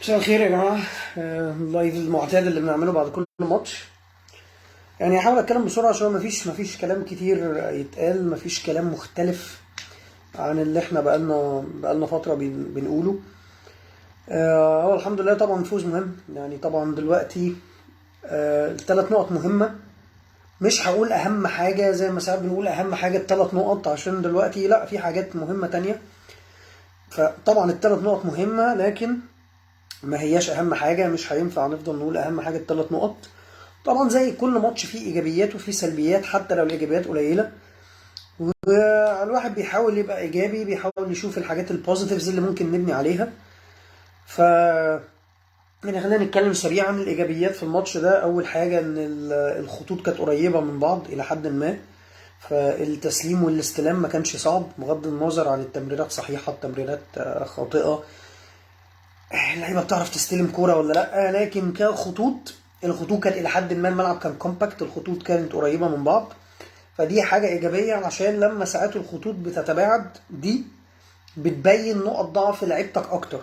مساء الخير يا جماعة. اللايف المعتاد اللي بنعمله بعد كل ماتش. يعني هحاول اتكلم بسرعة عشان مفيش كلام كتير يتقال، مفيش كلام مختلف عن اللي احنا بقالنا فترة بنقوله. هو الحمد لله طبعا فوز مهم، يعني طبعا دلوقتي الثلاث نقط مهمة. مش هقول اهم حاجة زي ما ساعات بنقول اهم حاجة الثلاث نقط، عشان دلوقتي لا، في حاجات مهمة تانية. فطبعا الثلاث نقط مهمة، لكن ما هياش اهم حاجه. مش هينفع نفضل نقول اهم حاجه الثلاث نقط. طبعا زي كل ماتش فيه ايجابيات وفيه سلبيات، حتى لو الايجابيات قليله. والواحد بيحاول يبقى ايجابي، بيحاول يشوف الحاجات البوزيتيفز اللي ممكن نبني عليها. ف يعني خلينا نتكلم سريعا عن الايجابيات في الماتش ده. اول حاجه ان الخطوط كانت قريبه من بعض الى حد ما، فالتسليم والاستلام ما كانش صعب، بغض النظر عن التمريرات صحيحه التمريرات خاطئه، اللعيبه بتعرف تستلم كوره ولا لا. لكن كخطوط، الخطوط كانت الى حد ما، الملعب كان كومباكت، الخطوط كانت قريبه من بعض. فدي حاجه ايجابيه، عشان لما ساعات الخطوط بتتباعد دي بتبين نقط ضعف لعيبتك اكتر.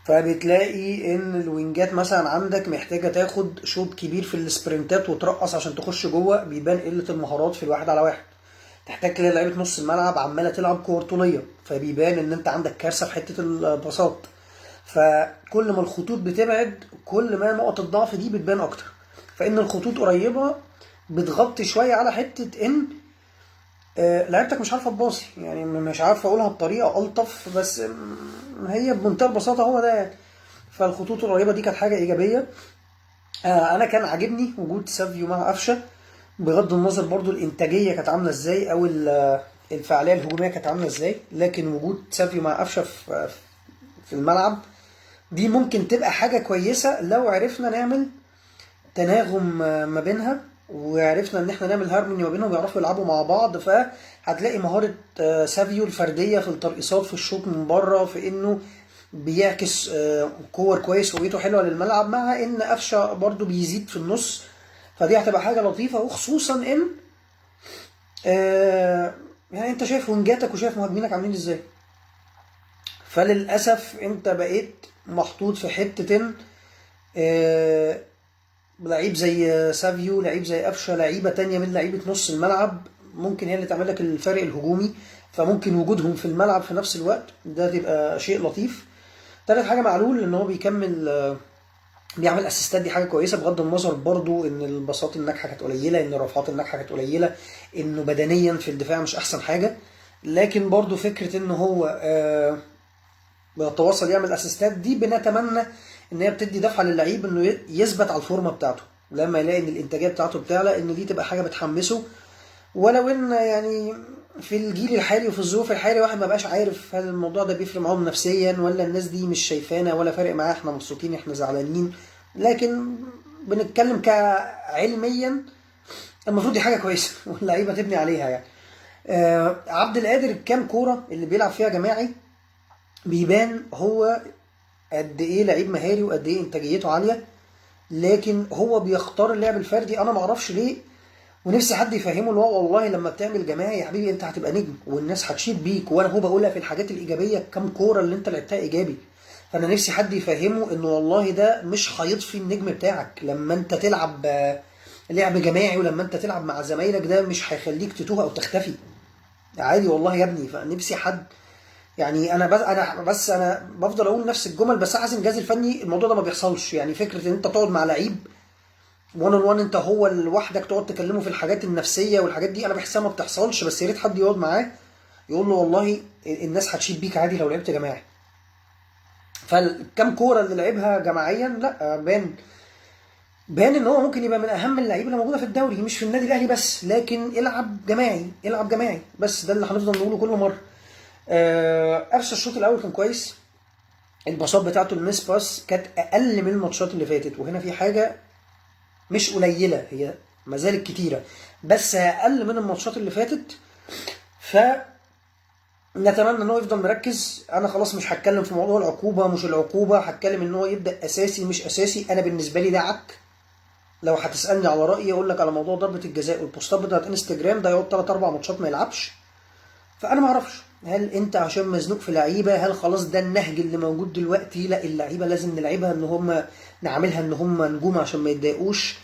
فبتلاقي ان الوينجات مثلا عندك محتاجه تاخد شوط كبير في السبرنتات وترقص عشان تخش جوه، بيبان قله المهارات في الواحد على واحد. تحتاج تلاقي لعيبه نص الملعب عماله تلعب كور طوليه، فبيبان ان انت عندك كارثه في حته الباصات. فكل ما الخطوط بتبعد، كل ما نقط الضعف دي بتبان اكتر. فان الخطوط قريبه بتغطي شويه على حته ان لعيبتك مش عارفه تباصي. يعني مش عارفه اقولها بطريقه الطف، بس هي بمنتهى البساطه هو ده يعني. فالخطوط القريبه دي كانت حاجه ايجابيه. انا كان عاجبني وجود سافيو مع قفشه، بغض النظر برضو الانتاجيه كانت عامله ازاي، او الفعاليه الهجوميه كانت عامله ازاي. لكن وجود سافيو مع قفشه في الملعب دي ممكن تبقى حاجة كويسة لو عرفنا نعمل تناغم ما بينها، وعرفنا ان احنا نعمل هارموني ما بينهم ويعرفوا يلعبوا مع بعض. فهتلاقي مهارة سافيو الفردية في الترقيصات في الشوط من بره، في انه بيعكس كور كويس وبيته حلوة للملعب، مع ان قفشة برضو بيزيد في النص. فدي هتبقى حاجة لطيفة، وخصوصا ان يعني انت شايف وينجاتك وشايف مهاجمينك عاملين ازاي. فللأسف انت بقيت محطوط في حتة ان آه، لعيب زي سافيو، لعيب زي قفشه، لعيبه تانية من لعيبه نص الملعب ممكن هي اللي تعمل لك الفرق الهجومي. فممكن وجودهم في الملعب في نفس الوقت ده تبقى شيء لطيف. تالت حاجه معلول، ان هو بيكمل بيعمل اسيستات، دي حاجه كويسه، بغض النظر برضو ان الباصات الناجحه كانت قليله، ان الرفعات الناجحه كانت قليله، انه بدنيا في الدفاع مش احسن حاجه. لكن برضو فكره ان هو بيتواصل يعمل اسيستات، دي بنتمنى ان هي بتدي دفعه للعيب انه يثبت على الفورمه بتاعته لما يلاقي ان الانتاجيه بتاعته بتعلى، ان دي تبقى حاجه بتحمسه. ولو ان يعني في الجيل الحالي وفي الظروف الحالي واحد ما بقاش عارف هل الموضوع ده بيفرق معاهم نفسيا، ولا الناس دي مش شايفانا، ولا فارق معاها احنا مبسوطين احنا زعلانين. لكن بنتكلم كعلميا، المفروض دي حاجه كويسه واللعيبه تبني عليها يعني. عبد القادر الكام كوره اللي بيلعب فيها جماعي بيبان هو قد ايه لعيب مهاري وقد ايه انتاجيته عاليه. لكن هو بيختار اللعب الفردي، انا ما اعرفش ليه. ونفسي حد يفهمه اللي هو والله لما بتعمل جماعي يا حبيبي انت هتبقى نجم والناس هتشيد بيك. وانا هو بقولها في الحاجات الايجابيه، كام كوره اللي انت لعبتها ايجابي. فانا نفسي حد يفهمه انه والله ده مش هيطفي النجم بتاعك لما انت تلعب لعب جماعي، ولما انت تلعب مع زمايلك ده مش هيخليك تتوه او تختفي. عادي والله يا ابني. فنفسي حد، يعني انا بفضل اقول نفس الجمل، بس حاسس الجهاز الفني الموضوع ده ما بيحصلش. يعني فكره ان انت تقعد مع لعيب 1 on 1 انت هو لوحدك تقعد تكلمه في الحاجات النفسيه والحاجات دي، انا بحسها ما بتحصلش. بس يا ريت حد يقعد معاه يقول له والله الناس هتشيد بيك عادي لو لعبت جماعي. فالكام كوره اللي لعبها جماعيا، لا بان ان هو ممكن يبقى من اهم اللعيبه اللي موجوده في الدوري، مش في النادي الاهلي بس. لكن العب جماعي العب جماعي، بس ده اللي هنفضل نقوله كل مره. قفشه الشوط الاول كان كويس، الباصات بتاعته الميس باس كانت اقل من الماتشات اللي فاتت. وهنا في حاجه مش قليله، هي ما زالت كتيره، بس اقل من الماتشات اللي فاتت. فنتمنى ان هو يفضل مركز. انا خلاص مش هتكلم في موضوع العقوبه مش العقوبه، هتكلم ان هو يبدا اساسي مش اساسي. انا بالنسبه لي ده عك. لو هتسالني على رايي اقول لك على موضوع ضربه الجزاء والبوستات بتاعت انستجرام، ده يقعد 3 4 ماتشات ما يلعبش. فانا ما اعرفش، هل انت عشان مزنوق في لعيبه؟ هل خلاص ده النهج اللي موجود دلوقتي؟ لا، اللعيبه لازم نلعبها ان هم نعاملها ان هم نجوم عشان ما يتضايقوش.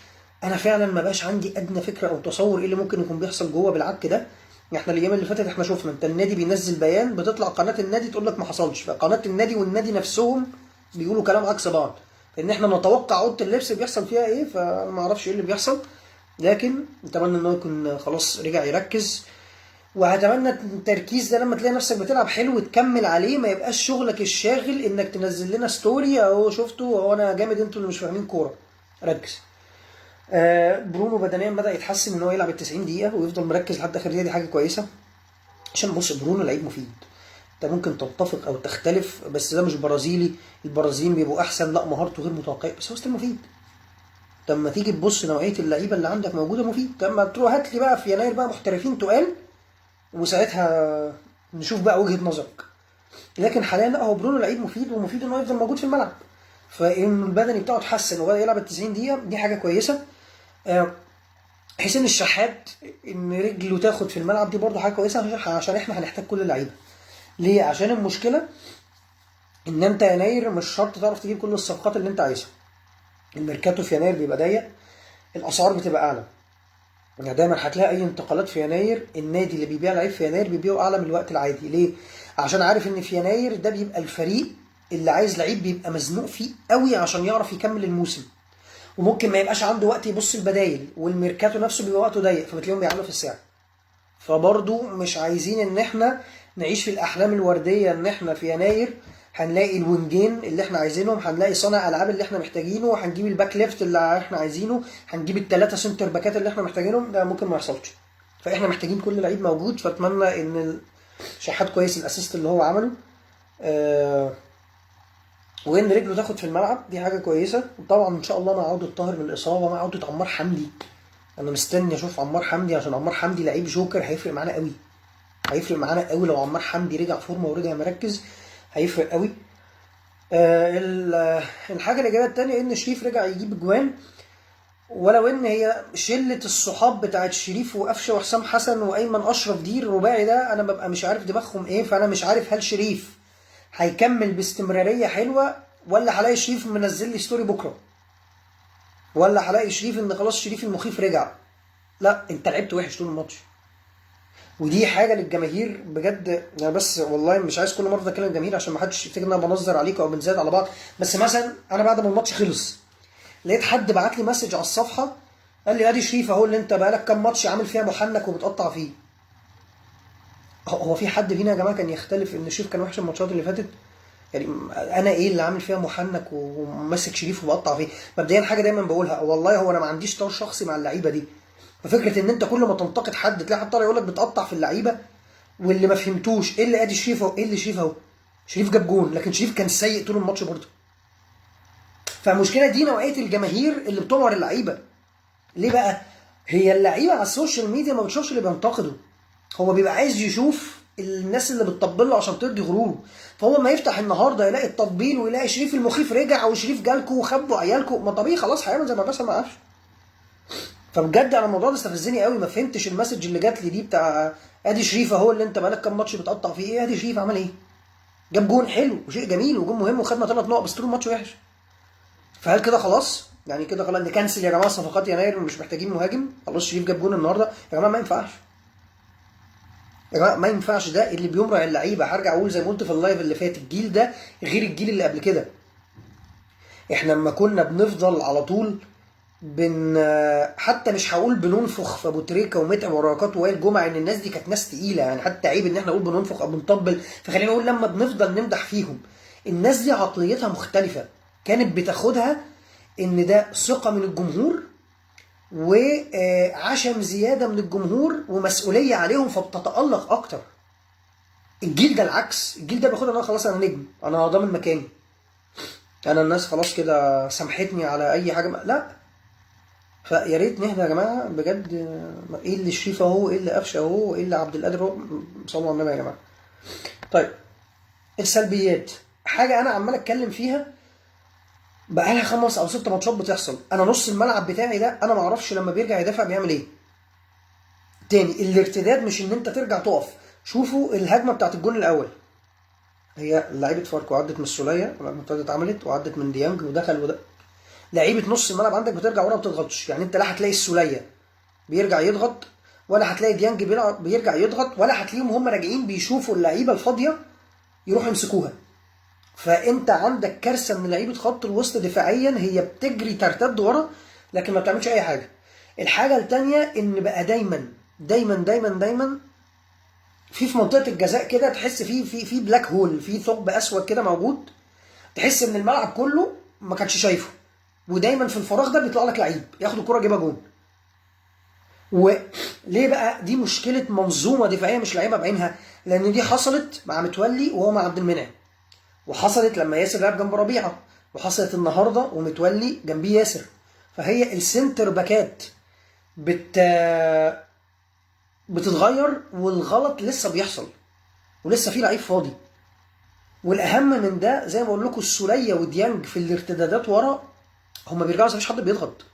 انا فعلا ما بقاش عندي ادنى فكره او تصور ايه اللي ممكن يكون بيحصل جوه بالعك ده. احنا الايام اللي فاتت احنا شفنا انت النادي بينزل بيان، بتطلع قناه النادي تقول لك ما حصلش، فقناه النادي والنادي نفسهم بيقولوا كلام عكس بعض. ان احنا نتوقع اوضه اللبس بيحصل فيها ايه، فانا ما اعرفش ايه اللي بيحصل. لكن اتمنى ان هو يكون خلاص رجع يركز، وهتمنى التركيز ده لما تلاقي نفسك بتلعب حلو تكمل عليه، ما يبقاش شغلك الشاغل انك تنزل لنا ستوري اهو شفتوا اهو انا جامد انتوا اللي مش فاهمين كوره. ركز. برونو بدنيا بدأ يتحسن ان هو يلعب ال 90 دقيقة ويفضل مركز لحد اخر دقيقة، دي حاجة كويسة. عشان بص برونو لعيب مفيد، انت ممكن تتفق او تختلف بس ده مش برازيلي. البرازيليين بيبقوا احسن، لا مهارته غير متوقعة بس هو ستيل مفيد. لما تيجي تبص نوعية اللعيبة اللي عندك موجودة مفيد، لما تروح هات لي بقى في يناير بقى محترفين تقال وساعتها نشوف بقى وجهة نظرك. لكن حاليا لا، هو برونو لعيب مفيد ومفيد انه يفضل موجود في الملعب. فان البدني بتاعه اتحسن وبدا يلعب ال 90 دقيقة دي حاجة كويسة. آه، حسين الشحات ان رجله تاخد في الملعب دي برضه حاجه كويسه، عشان احنا هنحتاج كل اللعيبه. ليه؟ عشان المشكله ان انت يناير مش شرط تعرف تجيب كل الصفقات اللي انت عايزها. الميركاتو في يناير بيبقى ضيق، الاسعار بتبقى اعلى. يعني دايما هتلاقي اي انتقالات في يناير النادي اللي بيبيع لعيب في يناير بيبيعه اعلى من الوقت العادي. ليه؟ عشان عارف ان في يناير ده بيبقى الفريق اللي عايز لعيب بيبقى مزنوق فيه قوي عشان يعرف يكمل الموسم، وممكن ما يبقاش عنده وقت يبص البدايل، والميركاتو نفسه بيبقى وقته ضيق فبتلاقيهم بيعلوا في السعر. فبرضو مش عايزين ان احنا نعيش في الاحلام الورديه ان احنا في يناير هنلاقي الوينجين اللي احنا عايزينهم، هنلاقي صانع العاب اللي احنا محتاجينه، هنجيب الباك ليفت اللي احنا عايزينه، هنجيب الثلاثه سنتر باكات اللي احنا محتاجينهم. ده ممكن ما يحصلش. فاحنا محتاجين كل لعيب موجود، فاتمنى ان شحات كويس الاسيست اللي هو عمله. وان رجله تاخد في الملعب دي حاجه كويسه. وطبعا ان شاء الله مع عوده طاهر من الاصابه، مع عوده عمار حمدي. انا مستني اشوف عمار حمدي عشان عمار حمدي لعيب جوكر، هيفرق معانا قوي. هيفرق معانا قوي لو عمار حمدي رجع فورمه ورجع مركز، هيفرق قوي. الحاجه الايجابيه الثانيه ان شريف رجع يجيب اجوان، ولو ان هي شله الصحاب بتاعت شريف وقفشه وحسام حسن وايمن اشرف دي الرباعي ده انا ببقى مش عارف دماغهم ايه. فانا مش عارف هل شريف هيكمل باستمراريه حلوه، ولا هلاقي شريف منزل لي ستوري بكره، ولا هلاقي شريف ان خلاص شريف المخيف رجع. لا، انت لعبت وحش طول الماتش، ودي حاجه للجماهير بجد. انا بس والله مش عايز كل مره اتكلم الجماهير عشان ما حدش يفتكر ان انا بنظر عليكم او بنزاد على بعض. بس مثلا انا بعد ما الماتش خلص لقيت حد بعت لي مسج على الصفحه قال لي ادي شريف اهو اللي انت بقالك كام ماتش عامل فيها محنك وبتقطع فيه. هو في حد فينا يا جماعه كان يختلف ان شريف كان وحش الماتشات اللي فاتت؟ يعني انا ايه اللي عامل فيها محنك وماسك شريف وبقطع فيه؟ مبدئيا حاجه دايما بقولها والله، هو انا ما عنديش طور شخصي مع اللعيبه دي. ففكره ان انت كل ما تنتقد حد تلاقي حد طالع يقول لك بتقطع في اللعيبه، واللي ما فهمتوش ايه اللي ادي شريف اهو، ايه اللي شريف اهو. شريف جاب جون لكن شريف كان سيء طول الماتش برضه. فالمشكله دي نوعيه الجماهير اللي بتمر اللعيبه. ليه بقى؟ هي اللعيبه على السوشيال ميديا ما بتشوفش اللي بينتقده، هو بيبقى عايز يشوف الناس اللي بتطبل له عشان ترضي غروره. فهو ما يفتح النهارده يلاقي التطبيل ويلاقي شريف المخيف رجع وشريف جالكوا وخبوا عيالكوا، ما طبيعي خلاص هيعمل زي ما بس ما عرفش. فبجد انا الموضوع ده استفزني قوي، ما فهمتش المسج اللي جات لي دي بتاع ادي شريف اهو اللي انت بقالك كام ماتش بتقطع فيه. ايه ادي شريف عمل ايه؟ جاب جون حلو وشيء جميل وجون مهم وخدنا 3 نقط بس طول الماتش وحش. فهل كده خلاص؟ يعني كده خلاص نكنسل يا جماعه صفقات يناير مش محتاجين مهاجم؟ خلاص شريف جاب جون النهارده يا جماعه، ما ينفعش. يا جماعه ما ينفعش، ده اللي بيمرع اللعيبه. هرجع اقول زي ما قلت في اللايف اللي فات، الجيل ده غير الجيل اللي قبل كده. احنا لما كنا بنفضل على طول حتى مش هقول بننفخ في ابو تريكه ومتعب وبركات ووائل جمعه، ان الناس دي كانت ناس تقيله، يعني حتى عيب ان احنا نقول بننفخ او بنطبل. فخلينا نقول لما بنفضل نمدح فيهم، الناس دي عقليتها مختلفه، كانت بتاخدها ان ده ثقه من الجمهور وعشم زياده من الجمهور ومسؤوليه عليهم فبتتالق اكتر. الجيل ده العكس، الجيل ده بياخدها انا خلاص انا نجم، انا ضامن مكاني، انا الناس خلاص كده سامحتني على اي حاجه لا. فيا ريت نهدى يا جماعه بجد. ايه اللي شريف اهو، ايه اللي قفشه اهو، ايه اللي عبد القادر اهو، صلوا على النبي يا جماعه. طيب السلبيات، حاجه انا عمال اتكلم فيها بقالها 5 أو 6 ماتشات بتحصل. انا نص الملعب بتاعي ده انا ما اعرفش لما بيرجع يدافع بيعمل ايه. تاني الارتداد، مش ان انت ترجع تقف، شوفوا الهجمه بتاعت الجون الاول، هي لعيبه فاركو عدت من السوليه ولما اتعملت وعدت من ديانج ودخل وده. لعيبه نص الملعب عندك بترجع ورا ما بتضغطش، يعني انت لا هتلاقي السوليه بيرجع يضغط، ولا هتلاقي ديانج بيرجع يضغط، ولا هتلاقيهم هم راجعين بيشوفوا اللعيبه الفاضيه يروحوا يمسكوها. فانت عندك كارثه من لعيبه خط الوسط دفاعيا، هي بتجري ترتد ورا لكن ما بتعملش اي حاجه. الحاجه الثانيه ان بقى دايما دايما دايما دايما في منطقه الجزاء كده تحس في بلاك هول، في ثقب اسود كده موجود، تحس ان الملعب كله ما كانش شايفه، ودايما في الفراغ ده بيطلع لك لعيب ياخد الكره يجيبها جون. وليه بقى؟ دي مشكله منظومه دفاعيه مش لعيبه بعينها، لان دي حصلت مع متولي وهو مع عبد المنعم، وحصلت لما ياسر لعب جنب ربيعه، وحصلت النهارده ومتولي جنبيه ياسر. فهي السنتر باكات بتتغير، والغلط لسه بيحصل ولسه في لعيب فاضي. والاهم من ده زي ما بقول لكم السوليه وديانج في الارتدادات ورا هما بيرجعوا، مفيش حد بيضغط.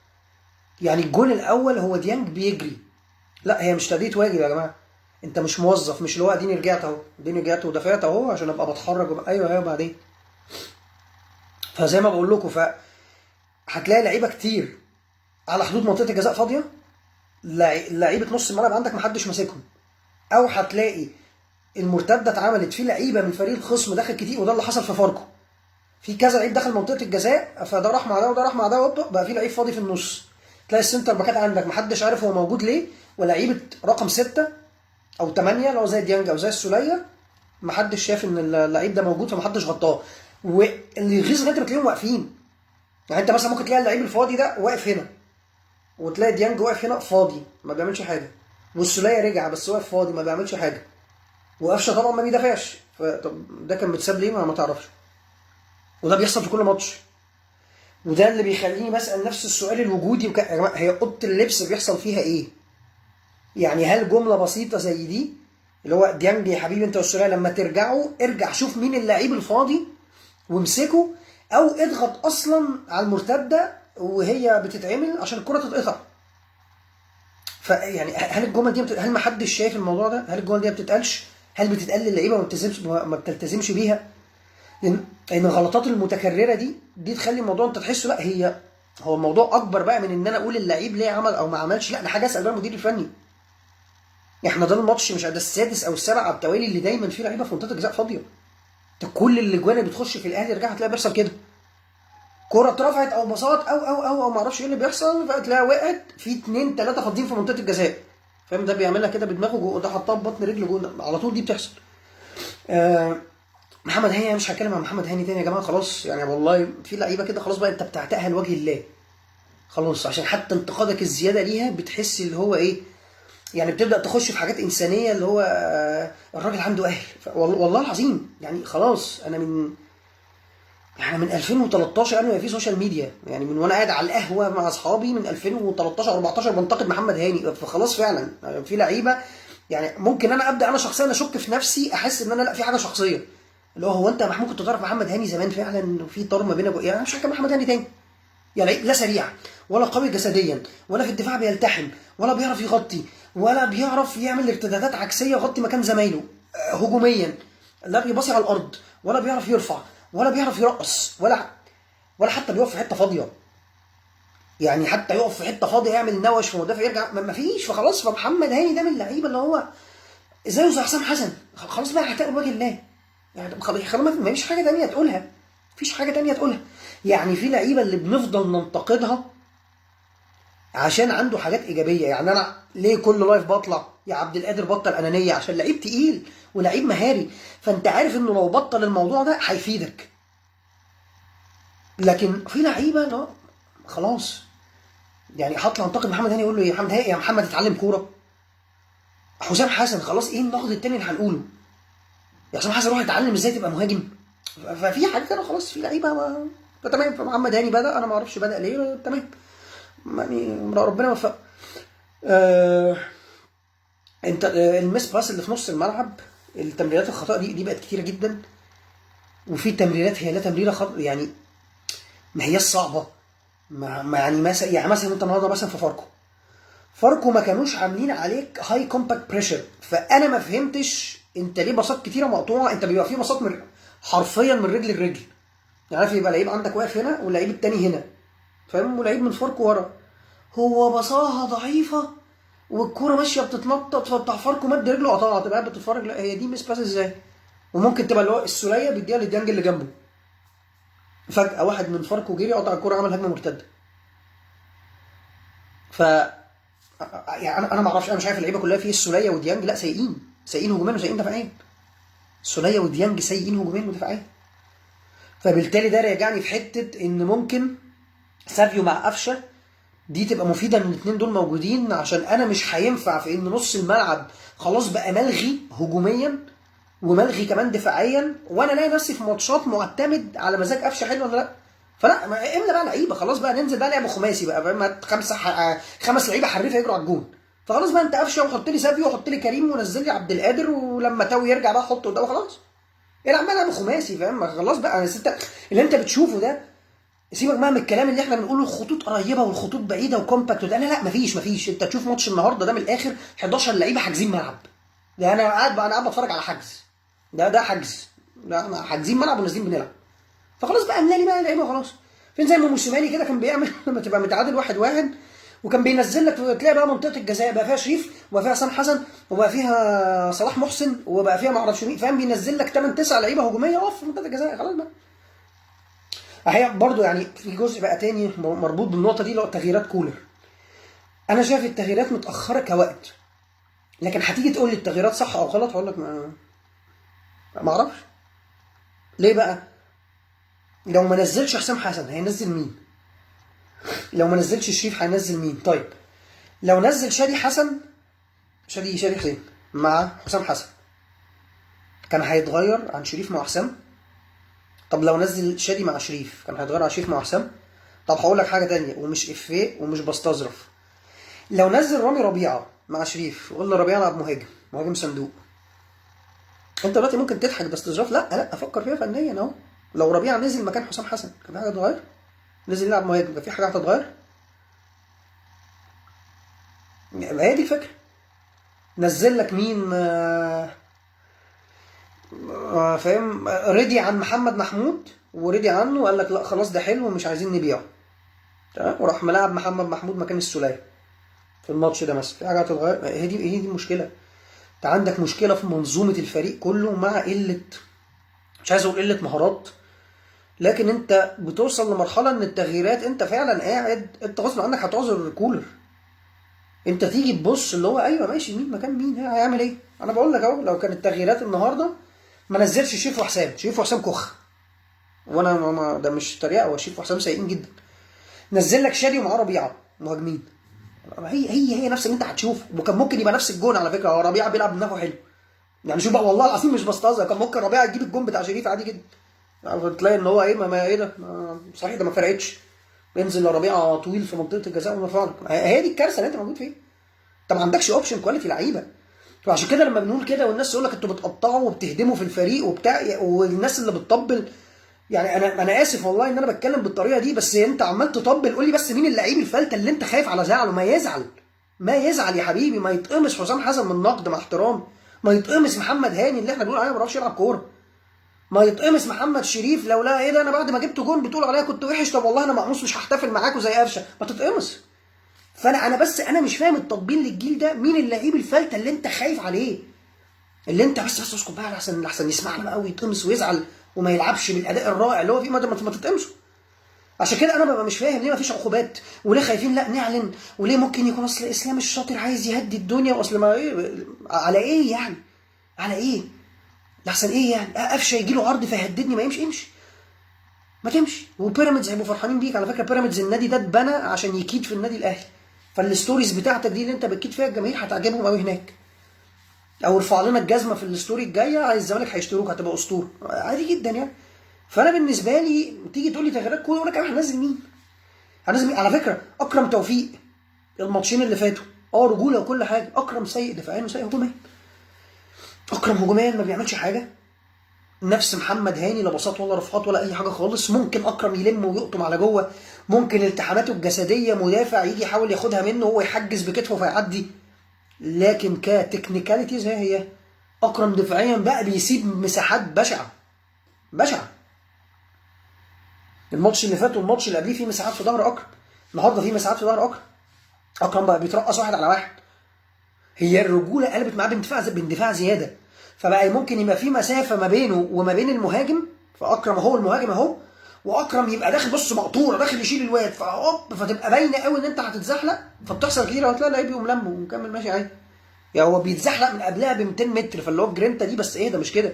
يعني الجون الاول هو ديانج بيجري، لا هي مش تأدية واجب يا جماعه، انت مش موظف، مش اللي هو اديني رجعت اهو، اديني رجعت ودفعت اهو عشان ابقى بتحرك ايوه بعدين. فزي ما بقول لكم، هتلاقي لعيبه كتير على حدود منطقه الجزاء فاضيه، لعيبه نص الملعب عندك محدش ماسكهم، او هتلاقي المرتده اتعملت في لعيبه من فريق الخصم داخل كتير، وده اللي حصل في فاركو، في كذا لعيب دخل منطقه الجزاء فده راح مع ده وده راح مع ده، بقى في لعيب فاضي في النص، تلاقي السنتر باكات عندك محدش عارف هو موجود ليه، ولعيبه رقم 6 او 8 اللي هو زي ديانج او زي السوليه محدش شاف ان اللعيب ده موجود فمحدش غطاه. واللي يغيظ ان انت بتلاقيهم واقفين، يعني انت مثلا ممكن تلاقي اللعيب الفاضي ده واقف هنا، وتلاقي ديانج واقف هنا فاضي ما بيعملش حاجه، والسوليه رجع بس واقف فاضي ما بيعملش حاجه، وقفشه طبعا ما بيدافعش. فطب ده كان متساب ليه؟ ما تعرفش. وده بيحصل في كل ماتش، وده اللي بيخليني بسأل نفس السؤال الوجودي يا جماعه، هي اوضه اللبس بيحصل فيها ايه؟ يعني هل جمله بسيطه زي دي اللي هو ديانج يا حبيبي انت والسوليه لما ترجعوا ارجع شوف مين اللعيب الفاضي وامسكه، او اضغط اصلا على المرتده وهي بتتعمل عشان الكره تتقطع. فيعني هل الجمل دي هل ما حدش شايف الموضوع ده؟ هل الجمل دي ما بتتقالش؟ هل بتتقال للعيبه ما بتلتزمش بيها؟ لان الغلطات المتكرره دي تخلي الموضوع انت تحسه لا هو الموضوع اكبر بقى من ان انا اقول اللعيب ليه عمل او ما عملش، لا انا حاجه اسال بقى المدير الفني. احنا ده الماتش مش ده السادس او السابع على التوالي اللي دايما فيه لعيبه في منطقه الجزاء فاضيه. انت كل الاجوان اللي بتخش في الاهلي رجع هتلاقي بيحصل كده، كرة اترفعت او بساط او ما اعرفش ايه اللي بيحصل، فتلاقيها وقعت في 2 3 فاضيين في منطقه الجزاء، فاهم؟ ده بيعملها كده بدماغه وده حطها ببطن رجله جون على طول، دي بتحصل. محمد هاني انا مش هتكلم عن محمد هاني تاني يا جماعه، خلاص يعني والله في لعيبه كده خلاص بقى انت بتعتقها لوجه الله خلاص، عشان حتى انتقادك الزياده ليها بتحس اللي هو ايه، يعني بتبدا تخش في حاجات انسانيه اللي هو الراجل عنده اهل. والله العظيم يعني خلاص انا من 2013 قبل ما في سوشيال ميديا، يعني من وانا قاعد على القهوه مع اصحابي من 2013 14 بنتقد محمد هاني، فخلاص فعلا في لعيبه يعني ممكن انا ابدا انا شخصيا اشك في نفسي، احس ان انا لا في حاجه شخصيه اللي هو انت محمود كنت تعرف محمد هاني زمان فعلا في طار ما بينك، يعني مش هكلم محمد هاني تاني، يعني لا سريع ولا قوي جسديا ولا في الدفاع بيلتحم ولا بيعرف يغطي ولا بيعرف يعمل ارتدادات عكسيه يغطي مكان زمايله هجوميا، لا بيباصي على الارض ولا بيعرف يرفع ولا بيعرف يرقص ولا حتى بيقف في حته فاضيه، يعني حتى يقف في حته فاضيه يعمل نوش في مدافع يرجع ما فيش. فخلاص فمحمد هاني ده من اللعيبه اللي هو زيه زي حسام حسن، خلاص بقى هتقل وجه الله، يعني خلاص ما فيش حاجه تانية تقولها، مفيش حاجه تانية تقولها. يعني في لعيبه اللي بنفضل ننتقدها عشان عنده حاجات ايجابيه، يعني انا ليه كل لايف بطلع يا عبد القادر بطل انانيه؟ عشان لعيب تقيل ولعيب مهاري، فانت عارف انه لو بطل الموضوع ده هيفيدك. لكن في لعيبه لا خلاص، يعني هطلع انتقد محمد هاني يقول له يا محمد هاني يا محمد اتعلم كوره. حسام حسن خلاص ايه النقد التاني اللي هنقوله؟ يا حسام حسن روح اتعلم ازاي تبقى مهاجم. ففي حاجه كده خلاص في لعيبه تمام. فمحمد هاني بدا، انا ما اعرفش بدا ليه، تمام يعني ربنا يوفقه. انت المس باس اللي في نص الملعب، التمريرات الخطا دي بقت كتيره جدا، وفي تمريرات هي لا تمريره خطا يعني ما هي صعبه، يعني مثلا انت النهارده مثلا في فاركو فاركو ما كانوش عاملين عليك هاي كومباكت بريشر، فانا ما فهمتش انت ليه باصات كتيره مقطوعه. انت بيبقى في باصات حرفيا من رجل لرجل، يعني عارف يبقى لعيب عندك واقف هنا واللعيب التاني هنا، فاهم، ولعيب من فاركو ورا، هو بصاها ضعيفه والكوره ماشيه بتتنطط، فبتاع فاركو مد رجله وقطعها، تبقى قاعد بتتفرج، لا هي دي مس باس ازاي؟ وممكن تبقى اللي هو السوليه بيديها للديانج اللي جنبه، فجاه واحد من فاركو جري قطع الكوره عمل هجمه مرتده. ف يعني انا ما اعرفش، انا مش عارف اللعيبه كلها في السوليه وديانج لا سيئين هجوميا وسيئين دفاعيا. السوليه وديانج سيئين هجوميا ودفاعيا. فبالتالي ده راجعني في حته ان ممكن سافيو مع قفشه دي تبقى مفيده ان الاثنين دول موجودين، عشان انا مش هينفع في ان نص الملعب خلاص بقى ملغي هجوميا وملغي كمان دفاعيا، وانا الاقي نفسي في ماتشات معتمد على مزاج قفشه حلو ولا لا. فلا امنا بقى لعيبه خلاص بقى، ننزل بقى لعب خماسي بقى، فاهم، خمس لعيبه حريفه يجروا على الجون. فخلاص بقى انت قفشه وحط لي سافيو وحط لي كريم ونزل لي عبد القادر، ولما تاوي يرجع بقى حطه قدامه خلاص. العب بقى لعب خماسي، فاهم، خلاص بقى اللي انت بتشوفه ده، سيبك بقى من الكلام اللي احنا بنقوله الخطوط قريبه والخطوط بعيده وكومباكت وده، لا مفيش. انت تشوف ماتش النهارده ده من الاخر 11 لعيبه حاجزين ملعب. ده انا قاعد بتفرج على حجز، ده حجز، ده حاجزين ملعب ونازلين بنلعب. فخلاص بقى ملالي بقى لعيبه خلاص. فين زي ما موسيماني كده كان بيعمل لما تبقى متعادل 1-1 وكان بينزل لك، تلاقي بقى منطقه الجزاء بقى فيها شريف وبقى فيها حسام حسن وبقى فيها صلاح محسن وبقى فيها ما اعرفش مين، فاهم، بينزل لك 8 9 لعيبه هجوميه اقف في منطقه الجزاء خلاص بقى. هي برضو يعني في جزء بقى تاني مربوط بالنقطه دي اللي هو تغييرات كولر. انا شايف التغييرات متاخره كوقت، لكن هتيجي تقول لي التغييرات صح او غلط، هقول لك ما اعرفش. ليه بقى؟ لو ما نزلش حسام حسن هينزل مين؟ لو ما نزلش شريف هينزل مين؟ طيب لو نزل شادي حسين مع حسام حسن كان هيتغير عن شريف مع حسام؟ طب لو نزل شادي مع شريف كان هيتغير عن شريف مع حسام؟ طب هقول لك حاجه تانية ومش افيه ومش بستظرف، لو نزل رامي ربيعه مع شريف وقلنا ربيعه لعب مهاجم صندوق، انت دلوقتي ممكن تضحك ده استظراف، لا افكر فيها فنيا اهو. لو ربيعه نزل مكان حسام حسن كان في حاجه هتتغير؟ نزل يلعب مهاجم كان في حاجه هتتغير؟ يعني هي دي الفكره. نزل لك مين فاهم، رضي عن محمد محمود ورضي عنه وقال لك لا خلاص ده حلو ومش عايزين نبيعه، تمام، وراح ملاعب محمد محمود مكان السوليه في الماتش ده مثلا، في حاجه هتتغير؟ هي دي المشكله. انت عندك مشكله في منظومه الفريق كله مع قله، مش عايز اقول قله مهارات، لكن انت بتوصل لمرحله ان التغييرات انت فعلا قاعد انت غصب عنك هتعذر كولر. انت تيجي تبص اللي هو ايوه ماشي، مين مكان مين هيعمل ايه؟ انا بقول لك اهو، لو كانت التغييرات النهارده ما نزلش شريف وحسام كخ، وانا ده مش تريقه، هو شريف وحسام سيئين جدا. نزل لك شادي ومعاه ربيعه مهاجمين، هي نفس اللي انت هتشوفه، وكان ممكن يبقى نفس الجون على فكره، هو ربيعه بيلعب دماغه حلو. يعني شوف بقى والله العظيم مش بستهزر، كان ممكن ربيعه يجيب الجون بتاع شريف عادي جدا. يعني تلاقي ان هو ايه ايه ده صحيح ده ما فرقتش، ينزل ربيعه طويل في منطقه الجزاء ومرفع لك. هي دي الكارثه اللي انت موجود فيها، انت ما عندكش اوبشن كواليتي لعيبه. وعشان كده لما بنقول كده والناس تقول لك انتوا بتقطعوا وبتهدموا في الفريق وبتاع، والناس اللي بتطبل، يعني انا اسف والله ان انا بتكلم بالطريقه دي، بس انت عمال تطبل، قول لي بس مين اللعيب الفلته اللي انت خايف على زعله؟ ما يزعل يا حبيبي، ما يتقمص حسام حسن من نقد مع احترام، ما يتقمص محمد هاني اللي احنا بنقول عليه ما بيعرفش يلعب كوره، ما يتقمص محمد شريف لو لا ايه ده انا بعد ما جبت جون بتقول عليا كنت وحش، طب والله انا مقموص مش هحتفل معاكوا زي قفشه، ما تتقمص. فانا مش فاهم التطبيل للجيل ده، مين اللعيب الفلته اللي انت خايف عليه؟ اللي انت بس اسكت بقى لحسن يسمعنا بقى ويتقمص ويزعل وما يلعبش بالاداء الرائع اللي هو فيه، ما تتقمصوا. عشان كده انا ببقى مش فاهم ليه مفيش عقوبات، وليه خايفين لا نعلن، وليه ممكن يكون اصل اسلام الشاطر عايز يهدي الدنيا، واصل ما ايه على ايه يعني؟ على ايه؟ لحسن ايه يعني؟ قفشه يجي له عرض فيهددني، ما امشي ما تمشي. وبيراميدز هيبقوا فرحانين بيك على فكره، بيراميدز النادي ده اتبنى عشان يكيد في النادي الاهلي، فالستوريز بتاعتك دي اللي انت بتكيد فيها الجماهير هتعجبهم قوي هناك. او ارفع لنا الجزمه في الستوري الجايه عايز الزمالك هيشتروك هتبقى اسطوره عادي جدا يعني. فانا بالنسبه لي تيجي تقول لي تغييرات كوره، اقول لك انا هنزل مين؟ على فكره اكرم توفيق الماتشين اللي فاتوا رجوله وكل حاجه، اكرم سيء دفاعيا وسيء هجوميا. اكرم هجوميا ما بيعملش حاجه، نفس محمد هاني، لا بساط ولا رفعات ولا اي حاجه خالص. ممكن اكرم يلم ويقطم على جوه، ممكن التحاماته الجسديه مدافع يجي يحاول ياخدها منه هو يحجز بكتفه فيعدي، لكن كتكنيكاليتيز هي اكرم دفاعيا بقى بيسيب مساحات بشعه بشعه. الماتش اللي فات والماتش اللي قبليه في مساحات في ظهر اكرم، النهارده في مساحات في ظهر اكرم. اكرم بقى بيترقص واحد على واحد. هي الرجوله قلبت معاه باندفاع زياده، فبقى ممكن يبقى في مسافه ما بينه وما بين المهاجم، فاكرم اهو المهاجم اهو، واكرم يبقى داخل بص مقطوره داخل يشيل الواد، فهوب فتبقى باينه قوي ان انت هتتزحلق، فبتحصل كتير وهتلاقي اللعيب يقوم لمه ومكمل ماشي عادي. يعني هو بيتزحلق من قبلها ب 200 متر، فاللي هو الجرينتا دي بس ايه ده مش كده.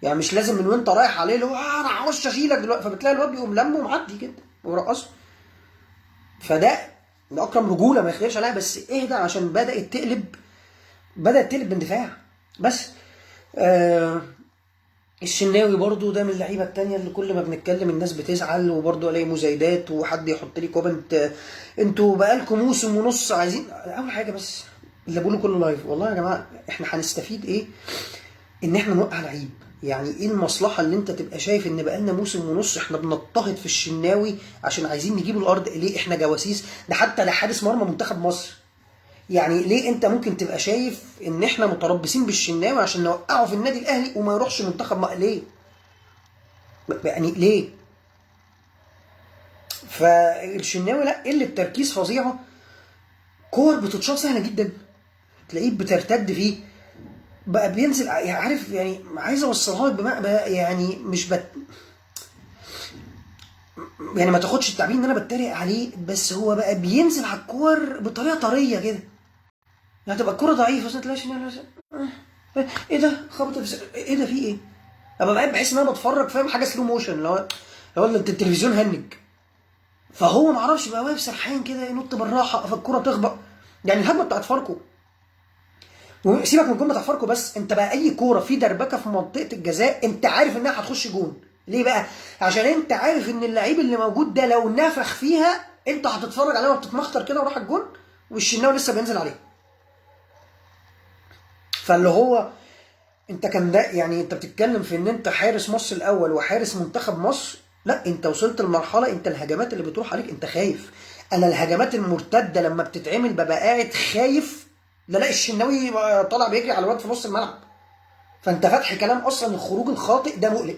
يعني مش لازم من وانت رايح عليه اللي هو انا هخش اشيلك دلوقتي، فبتلاقي الواد بيقوم لمه ومعدي كده ورقصه. ده اكرم رجوله ما يختلفش عليها، بس اهدى عشان بدات تقلب باندفاع بس. آه الشناوي برضو ده من اللعيبه التانية اللي كل ما بنتكلم الناس بتزعل، وبرضو الاقي مزايدات وحد يحط لي كومنت انتوا بقالكم موسم ونص عايزين. اول حاجه بس اللي بقوله كله لايف، والله يا جماعه احنا هنستفيد ايه ان احنا نوقع لعيب؟ يعني ايه المصلحه اللي انت تبقى شايف ان بقالنا موسم ونص احنا بنضطهد في الشناوي عشان عايزين نجيبه الارض؟ ليه احنا جواسيس؟ ده حتى لحارس مرمى منتخب مصر. يعني ليه انت ممكن تبقى شايف ان احنا متربصين بالشناوي عشان نوقعه في النادي الاهلي وما يروحش منتخب؟ ليه؟ يعني ليه؟ فالشناوي لا، قله تركيز فظيعه، كور بتتشاط سهله جدا تلاقيه بترتد فيه، بقى بينزل يعني عارف، يعني عايز اوصلها لك بقى يعني مش يعني ما تاخدش التعبير ان انا بتريق عليه، بس هو بقى بينزل على الكور بطريقه طريه كده. يعني تبقى الكوره ضعيفه بس تلاقيش ايه ده خبط ايه ده في ايه؟ ابقى قاعد بحس ان انا بتفرج فاهم حاجه سلو موشن، اللي هو التلفزيون هنج. فهو ما اعرفش بقى واقف سرحان كده ينط بالراحه فالكوره تخبط. يعني الهجمه بتاعت فاركو، وسيبك من الجون بتاع فاركو، بس انت بقى اي كوره في دربكه في منطقه الجزاء انت عارف انها هتخش جون. ليه بقى؟ عشان انت عارف ان اللعيب اللي موجود ده لو نفخ فيها انت هتتفرج عليها وبتتمخطر كده وراح الجون والشناوي لسه بينزل عليه. فاللي هو انت كان ده، يعني انت بتتكلم في ان انت حارس مصر الاول وحارس منتخب مصر، لا انت وصلت لمرحله انت الهجمات اللي بتروح عليك انت خايف. انا الهجمات المرتده لما بتتعمل ببقى قاعد خايف لا لا الشناوي طالع بيجري على الواد في نص الملعب. فانت فتح كلام اصلا الخروج الخاطئ ده مقلق.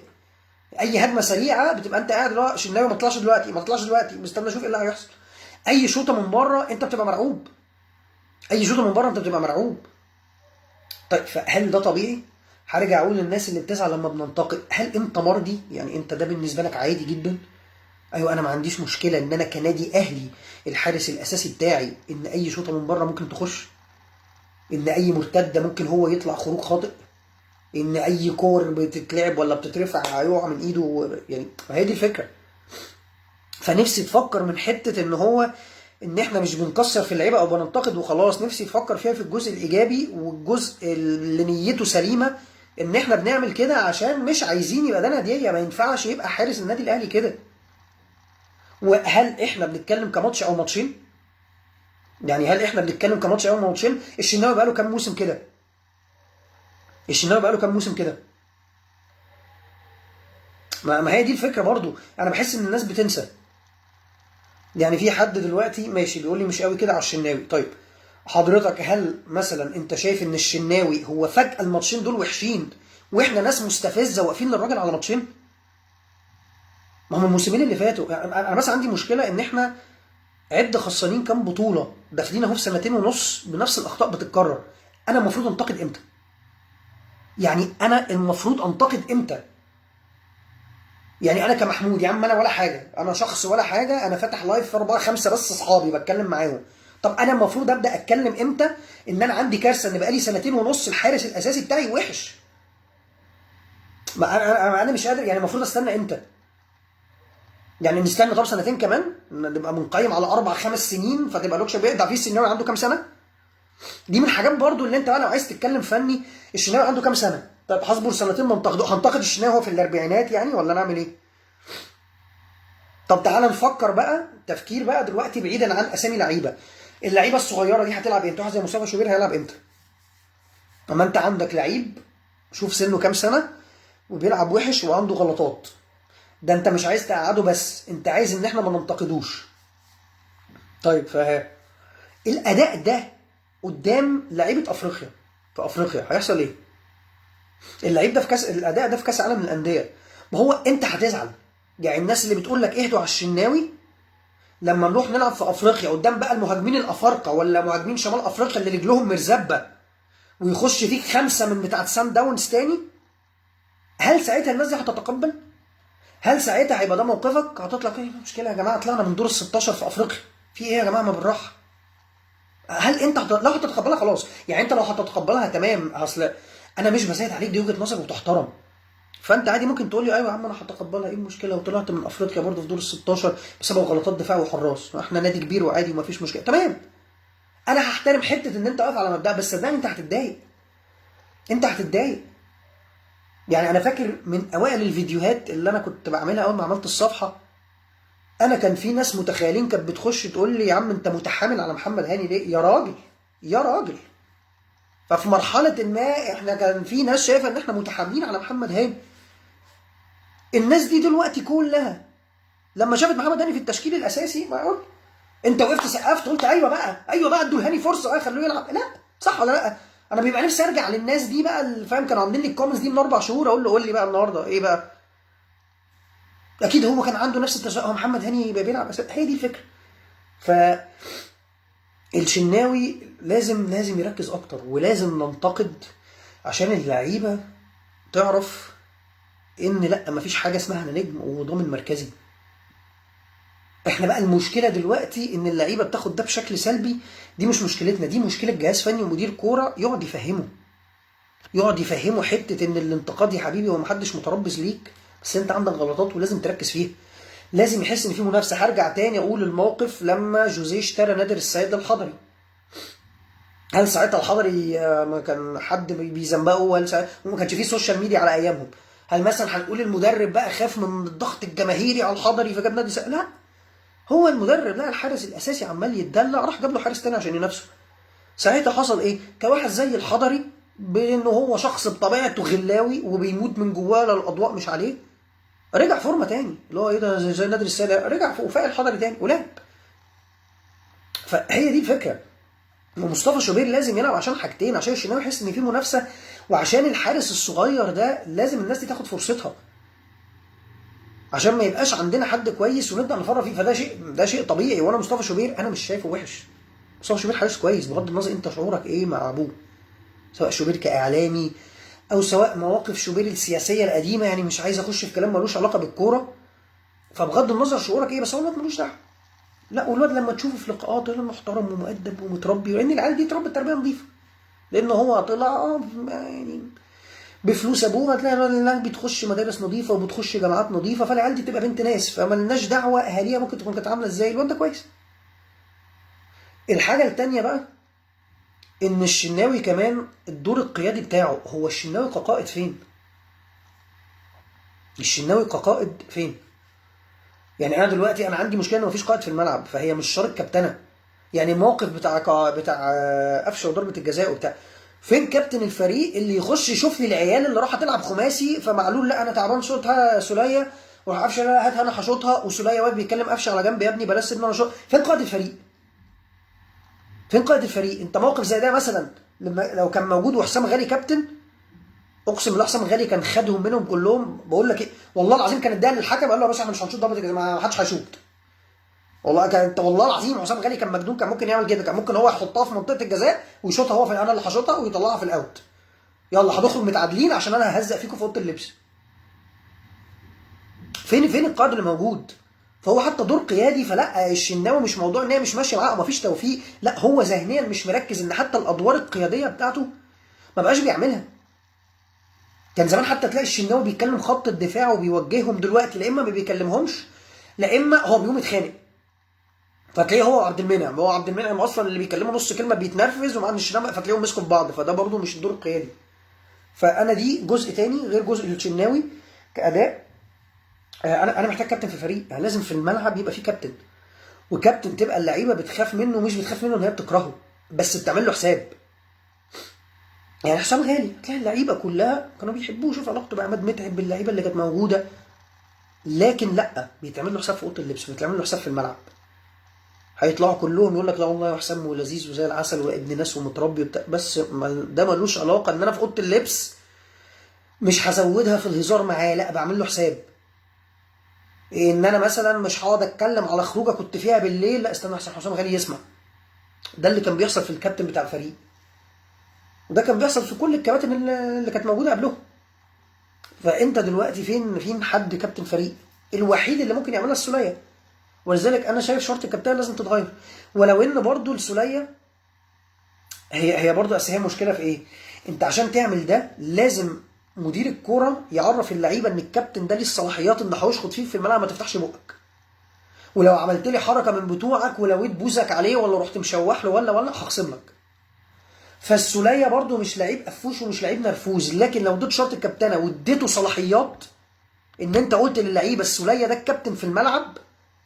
اي هجمه سريعه بتبقى انت قاعد اللي هو شناوي ما طلعش دلوقتي ما طلعش دلوقتي مستني اشوف ايه اللي هيحصل. اي شوطه من بره انت بتبقى مرعوب، اي شوطه من بره انت بتبقى مرعوب. طيب فهل ده طبيعي؟ هرجع اقول للناس اللي بتزعل لما بننتقد، هل انت مرضي؟ يعني انت ده بالنسبه لك عادي جدا؟ ايوه انا ما عنديش مشكله ان انا كنادي اهلي الحارس الاساسي بتاعي ان اي شوطه من بره ممكن تخش، ان اي مرتده ممكن هو يطلع خروج خاطئ، ان اي كور بتتلعب ولا بتترفع هيقع من ايده. يعني هي دي الفكره. فنفسي تفكر من حته ان هو ان احنا مش بنكسر في اللعيبه او بننتقد وخلاص، نفسي تفكر فيها في الجزء الايجابي والجزء اللي نيته سليمه، ان احنا بنعمل كده عشان مش عايزين يبقى ده ناديه. ما ينفعش يبقى حارس النادي الاهلي كده. وهل احنا بنتكلم كماتش او ماتشين؟ يعني هل احنا بنتكلم كماتش او ماتشين؟ الشناوي بقاله كام موسم كده؟ الشناوي بقاله كام موسم كده؟ ما هي دي الفكره برضو. انا بحس ان الناس بتنسى. يعني في حد دلوقتي ماشي بيقول لي مش قوي كده على الشناوي. طيب حضرتك هل مثلا انت شايف ان الشناوي هو فجأة الماتشين دول وحشين واحنا ناس مستفزه واقفين للراجل على ماتشين؟ ما هم الموسمين اللي فاتوا. يعني انا بس عندي مشكله ان احنا عد خسرانين كام بطوله داخلين اهو في سنتين ونص بنفس الاخطاء بتتكرر. انا المفروض انتقد امتى؟ يعني انا المفروض انتقد امتى؟ يعني انا كمحمود يا عم انا ولا حاجه، انا شخص ولا حاجه، انا فاتح لايف في 4 5 بس اصحابي بتكلم معاهم. طب انا المفروض ابدا اتكلم امتى ان انا عندي كارثه ان بقالي سنتين ونص الحارس الاساسي بتاعي وحش؟ ما انا مش قادر. يعني المفروض استنى امتى؟ يعني نستنى طب سنتين كمان نبقى بنقيم على 4 5 سنين فتبقى لوكشا بيقطع فيه الشناوي عنده كام سنه؟ دي من الحاجات برضو اللي انت بقى لو عايز تتكلم فني الشناوي عنده كام سنه؟ طب هصبر سنتين ننتقده؟ هنتقد الشناوي هو في الاربعينات يعني ولا نعمل ايه؟ طب تعالى نفكر بقى تفكير بقى دلوقتي بعيدا عن اسامي لعيبه. اللعيبه الصغيره دي هتلعب امتى؟ واحد زي مصطفى شوبير هيلعب امتى؟ اما انت عندك لعيب شوف سنه كام سنه وبيلعب وحش وعنده غلطات، ده انت مش عايز تقعده، بس انت عايز ان احنا ما ننتقدوش. طيب الاداء ده قدام لعيبه افريقيا، في افريقيا هيحصل ايه؟ اللعيب ده في كاس، الاداء ده في كاس عالم الانديه، ما هو انت هتزعل. يعني الناس اللي بتقول لك اهدوا على الشناوي لما نروح نلعب في افريقيا قدام بقى المهاجمين الافارقه ولا مهاجمين شمال افريقيا اللي رجلهم مرزبه، ويخش فيك 5 من بتاعه سان داونز تاني، هل ساعتها الناس دي هتتقبل؟ هل ساعتها هيبقى ده موقفك؟ هتطلع ايه المشكله يا جماعه، طلعنا من دور ال 16 في افريقيا، في ايه يا جماعه، ما بالراحه. هل انت لو هتتقبلها خلاص، يعني انت لو هتتقبلها تمام، اصل انا مش بزايد عليك، دي وجهه نظر وتحترم. فانت عادي ممكن تقول لي ايوه يا عم انا هتقبلها، ايه المشكله، وطلعت من افريقيا برضه في دور ال 16 بسبب غلطات دفاع وحراس، احنا نادي كبير وعادي ومفيش مشكله، تمام. انا هحترم حته ان انت واقف على مبدأ، بس صدقني انت هتتضايق، انت هتتضايق. يعني انا فاكر من اوائل الفيديوهات اللي انا كنت بعملها اول ما عملت الصفحه، انا كان في ناس متخيلين كانت بتخش تقول لي يا عم انت متحامل على محمد هاني ليه يا راجل، يا راجل. ففي مرحله ما احنا كان في ناس شايفه ان احنا متحاملين على محمد هاني. الناس دي دلوقتي كلها لما شافت محمد هاني في التشكيل الاساسي، ما قلت انت وقفت سقفت قلت ايوه بقى، ايوه بقى ادوا لهاني فرصه، خلوه يلعب، لا صح ولا لا؟ انا بيبقى نفسي ارجع للناس دي بقى اللي فاهم كانوا عاملين لي الكومنتس دي من 4 شهور، اقول له قول لي بقى النهارده ايه بقى. اكيد هو كان عنده نفس التشاؤم، هو محمد هاني يبقى بيلعب اساسي، هي دي الفكره. فالشناوي لازم يركز اكتر، ولازم ننتقد عشان اللعيبه تعرف ان لا، مفيش حاجه اسمها انا نجم وضامن مركزي. احنا بقى المشكله دلوقتي ان اللعيبه بتاخد ده بشكل سلبي، دي مش مشكلتنا، دي مشكله جهاز فني ومدير كوره يقعد يفهمه حته ان الانتقاد يا حبيبي هو محدش متربص ليك، بس انت عندك غلطات ولازم تركز فيها، لازم يحس ان في منافسه. هرجع تاني اقول الموقف لما جوزيه اشترى نادر السيد الحضري، هل ساعتها الحضري ما كان حد بيزنبقه؟ هل ما كانش فيه سوشيال ميديا على ايامهم؟ هل مثلا هنقول المدرب بقى خاف من الضغط الجماهيري على الحضري فجاب نادي سيد؟ لا، هو المدرب لقى الحارس الاساسي عمال يتدلع، راح جاب له حارس تاني عشان ينافسه. ساعتها حصل ايه؟ كواحد زي الحضري بانه هو شخص بطبيعته غلاوي وبيموت من جواه الاضواء مش عليه، رجع فورمه تاني، اللي هو ايه ده زي نادر السادة، رجع وفاق الحضري تاني ولعب. فهي دي الفكره. ومصطفى شوبير لازم يلعب عشان حاجتين، عشان الشناوي يحس ان في منافسه، وعشان الحارس الصغير ده لازم الناس دي تاخد فرصتها، عشان ما يبقاش عندنا حد كويس ونبدا نفرط فيه. فده شيء طبيعي. وانا مصطفى شوبير انا مش شايفه وحش، مصطفى شوبير حارس كويس بغض النظر انت شعورك ايه مع ابوه، سواء شوبير كاعلامي او سواء مواقف شوبير السياسيه القديمه، يعني مش عايز اخش في كلام ملوش علاقه بالكوره، فبغض النظر شعورك ايه، بس هو الواد ملوش دعوه. لا، والواد لما تشوفه في لقاءات طلع محترم ومؤدب ومتربي، لان العيال دي اتربت تربيه نظيفه، لان هو طلع يعني بفلوس ابوه، هتلاقي العيال بتخش مدارس نظيفه وبتخش جامعات نظيفه، فالعيال دي تبقى بنت ناس، فمالناش دعوه اهاليها ممكن تكون كانت عامله ازاي، الواد ده كويس. الحاجه الثانيه بقى ان الشناوي كمان الدور القيادي بتاعه، هو الشناوي كقائد فين؟ الشناوي كقائد فين؟ يعني انا دلوقتي انا عندي مشكله ان مفيش قائد في الملعب، فهي مش شرط كابتنه. يعني الموقف بتاع قفشه وضربه الجزاء وبتاع، فين كابتن الفريق اللي يخش يشوف لي العيال اللي راح تلعب خماسي، فمعلول لا انا تعبان شوطها سوليه، وراح قفشه لا هاتها انا هشوطها، وسوليه واقف بيتكلم قفشه على جنب يا ابني بلاش ان انا شوط. فين قائد الفريق؟ فين قائد الفريق؟ انت موقف زي ده مثلا لو كان موجود وحسام غالي كابتن، اقسم بالله حسام غالي كان خدهم منهم كلهم. بقول لك ايه، والله العظيم كان اداها للحكم قال له يا باشا احنا مش هنشوط ضربه الجزاء، ما حدش هيشوط. والله كان والله العظيم حسام غالي كان مجنون، كان ممكن يعمل كده، كان ممكن هو يحطها في منطقه الجزاء ويشوطها هو، في انا اللي هشوطها، ويطلعها في الاوت، يلا هنخرج متعادلين عشان انا ههزق فيكم في اوضه اللبس. فين القائد اللي موجود؟ فهو حتى دور قيادي. فلا الشناوي مش موضوع ان هي مش ماشيه معاه ومفيش توفيق، لا هو ذهنيا مش مركز ان حتى الادوار القياديه بتاعته ما بقاش بيعملها. كان زمان حتى تلاقي الشناوي بيتكلم خط الدفاع وبيوجههم، دلوقتي لا اما ما بيكلمهمش، لا اما هو بيقوم يتخانق، فتلاقيه هو عبد المنعم اصلا اللي بيكلمه نص كلمه بيتنرفز ومع الشناوي، فتلاقيهم مسكوا في بعض، فده برده مش الدور القيادي. فانا دي جزء تاني غير جزء الشناوي كاداء. انا محتاج كابتن في الفريق، يعني لازم في الملعب يبقى في كابتن، وكابتن تبقى اللعيبه بتخاف منه، مش بتخاف منه ان هي بتكرهه، بس بتعمل له حساب. يعني حسام غالي هتلاقي اللعيبه كلها كانوا بيحبوه، شوف علاقته بعماد متعب باللعيبه اللي كانت موجوده، لكن لا، بيتعمل له حساب في اوضه اللبس، بيتعمل له حساب في الملعب. هيطلعوا كلهم يقول لك لا والله حسام ولذيذ وزي العسل وابن ناس ومتربي وبتاع، بس ده ملوش علاقه ان انا في اوضه اللبس مش هزودها في الهزار معاه، لا بعمل له حساب. ان انا مثلا مش هقعد اتكلم على خروجه كنت فيها بالليل، لا استنى احسن حسام غالي يسمع. ده اللي كان بيحصل في الكابتن بتاع الفريق، وده كان بيحصل في كل الكباتن اللي كانت موجوده قبله. فانت دلوقتي فين حد كابتن فريق؟ الوحيد اللي ممكن يعملها السوليه. ولذلك انا شايف شرط الكابتن لازم تتغير. ولو ان برضو السوليه هي برضو، اصل هي مشكله في ايه؟ انت عشان تعمل ده لازم مدير الكوره يعرف اللعيبه ان الكابتن ده ليه الصلاحيات ان هيشخط فيك في الملعب، ما تفتحش بقك. ولو عملت لي حركه من بتوعك ولويت بوزك عليه ولا رحت مشوح له ولا هخصم لك. فالسوليه برضو مش لعيب قفوش ومش لعيب نرفوز، لكن لو اديت شرط الكابتنه واديته صلاحيات ان انت قلت للعيبه السوليه ده الكابتن في الملعب،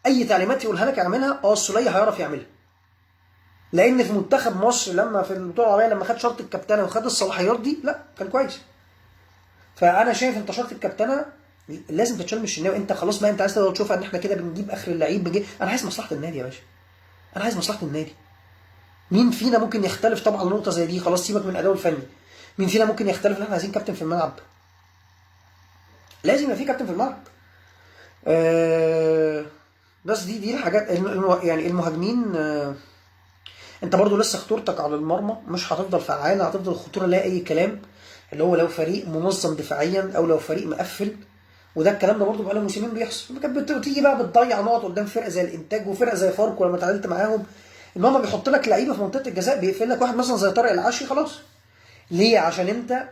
اي تعليمات يقولها لك اعملها، السوليه هيعرف يعملها. لان في منتخب مصر لما في البطوله العربيه لما خد شرط الكابتنه وخد الصلاحيات دي، لا كان كويس. فانا شايف انت شرط الكابتنه لازم تتشال من الشناوي. انت خلاص بقى، انت عايز تقدر تشوفها ان احنا كده بنجيب اخر اللعيب انا عايز مصلحه النادي يا باشا، انا عايز مصلحه النادي. مين فينا ممكن يختلف طبعا نقطه زي دي؟ خلاص سيبك من الاداء الفني. مين فينا ممكن يختلف ان احنا عايزين كابتن في الملعب؟ لازم يبقى في كابتن في الملعب. بس دي الحاجات يعني المهاجمين. انت برضو لسه خطورتك على المرمى مش هتفضل فعالة، هتفضل الخطورة لا اي كلام، اللي هو لو فريق منظم دفاعيا او لو فريق مقفل. وده الكلام ده برضو بقاله موسمين بيحصل. كانت بتيجي بقى بتضيع نقط قدام فرقه زي الانتاج وفرقه زي فاركو لما اتعادلت معاهم، ان هم بيحط لك لعيبه في منطقه الجزاء، بيقفل لك واحد مثلا زي طارق العشري خلاص. ليه؟ عشان انت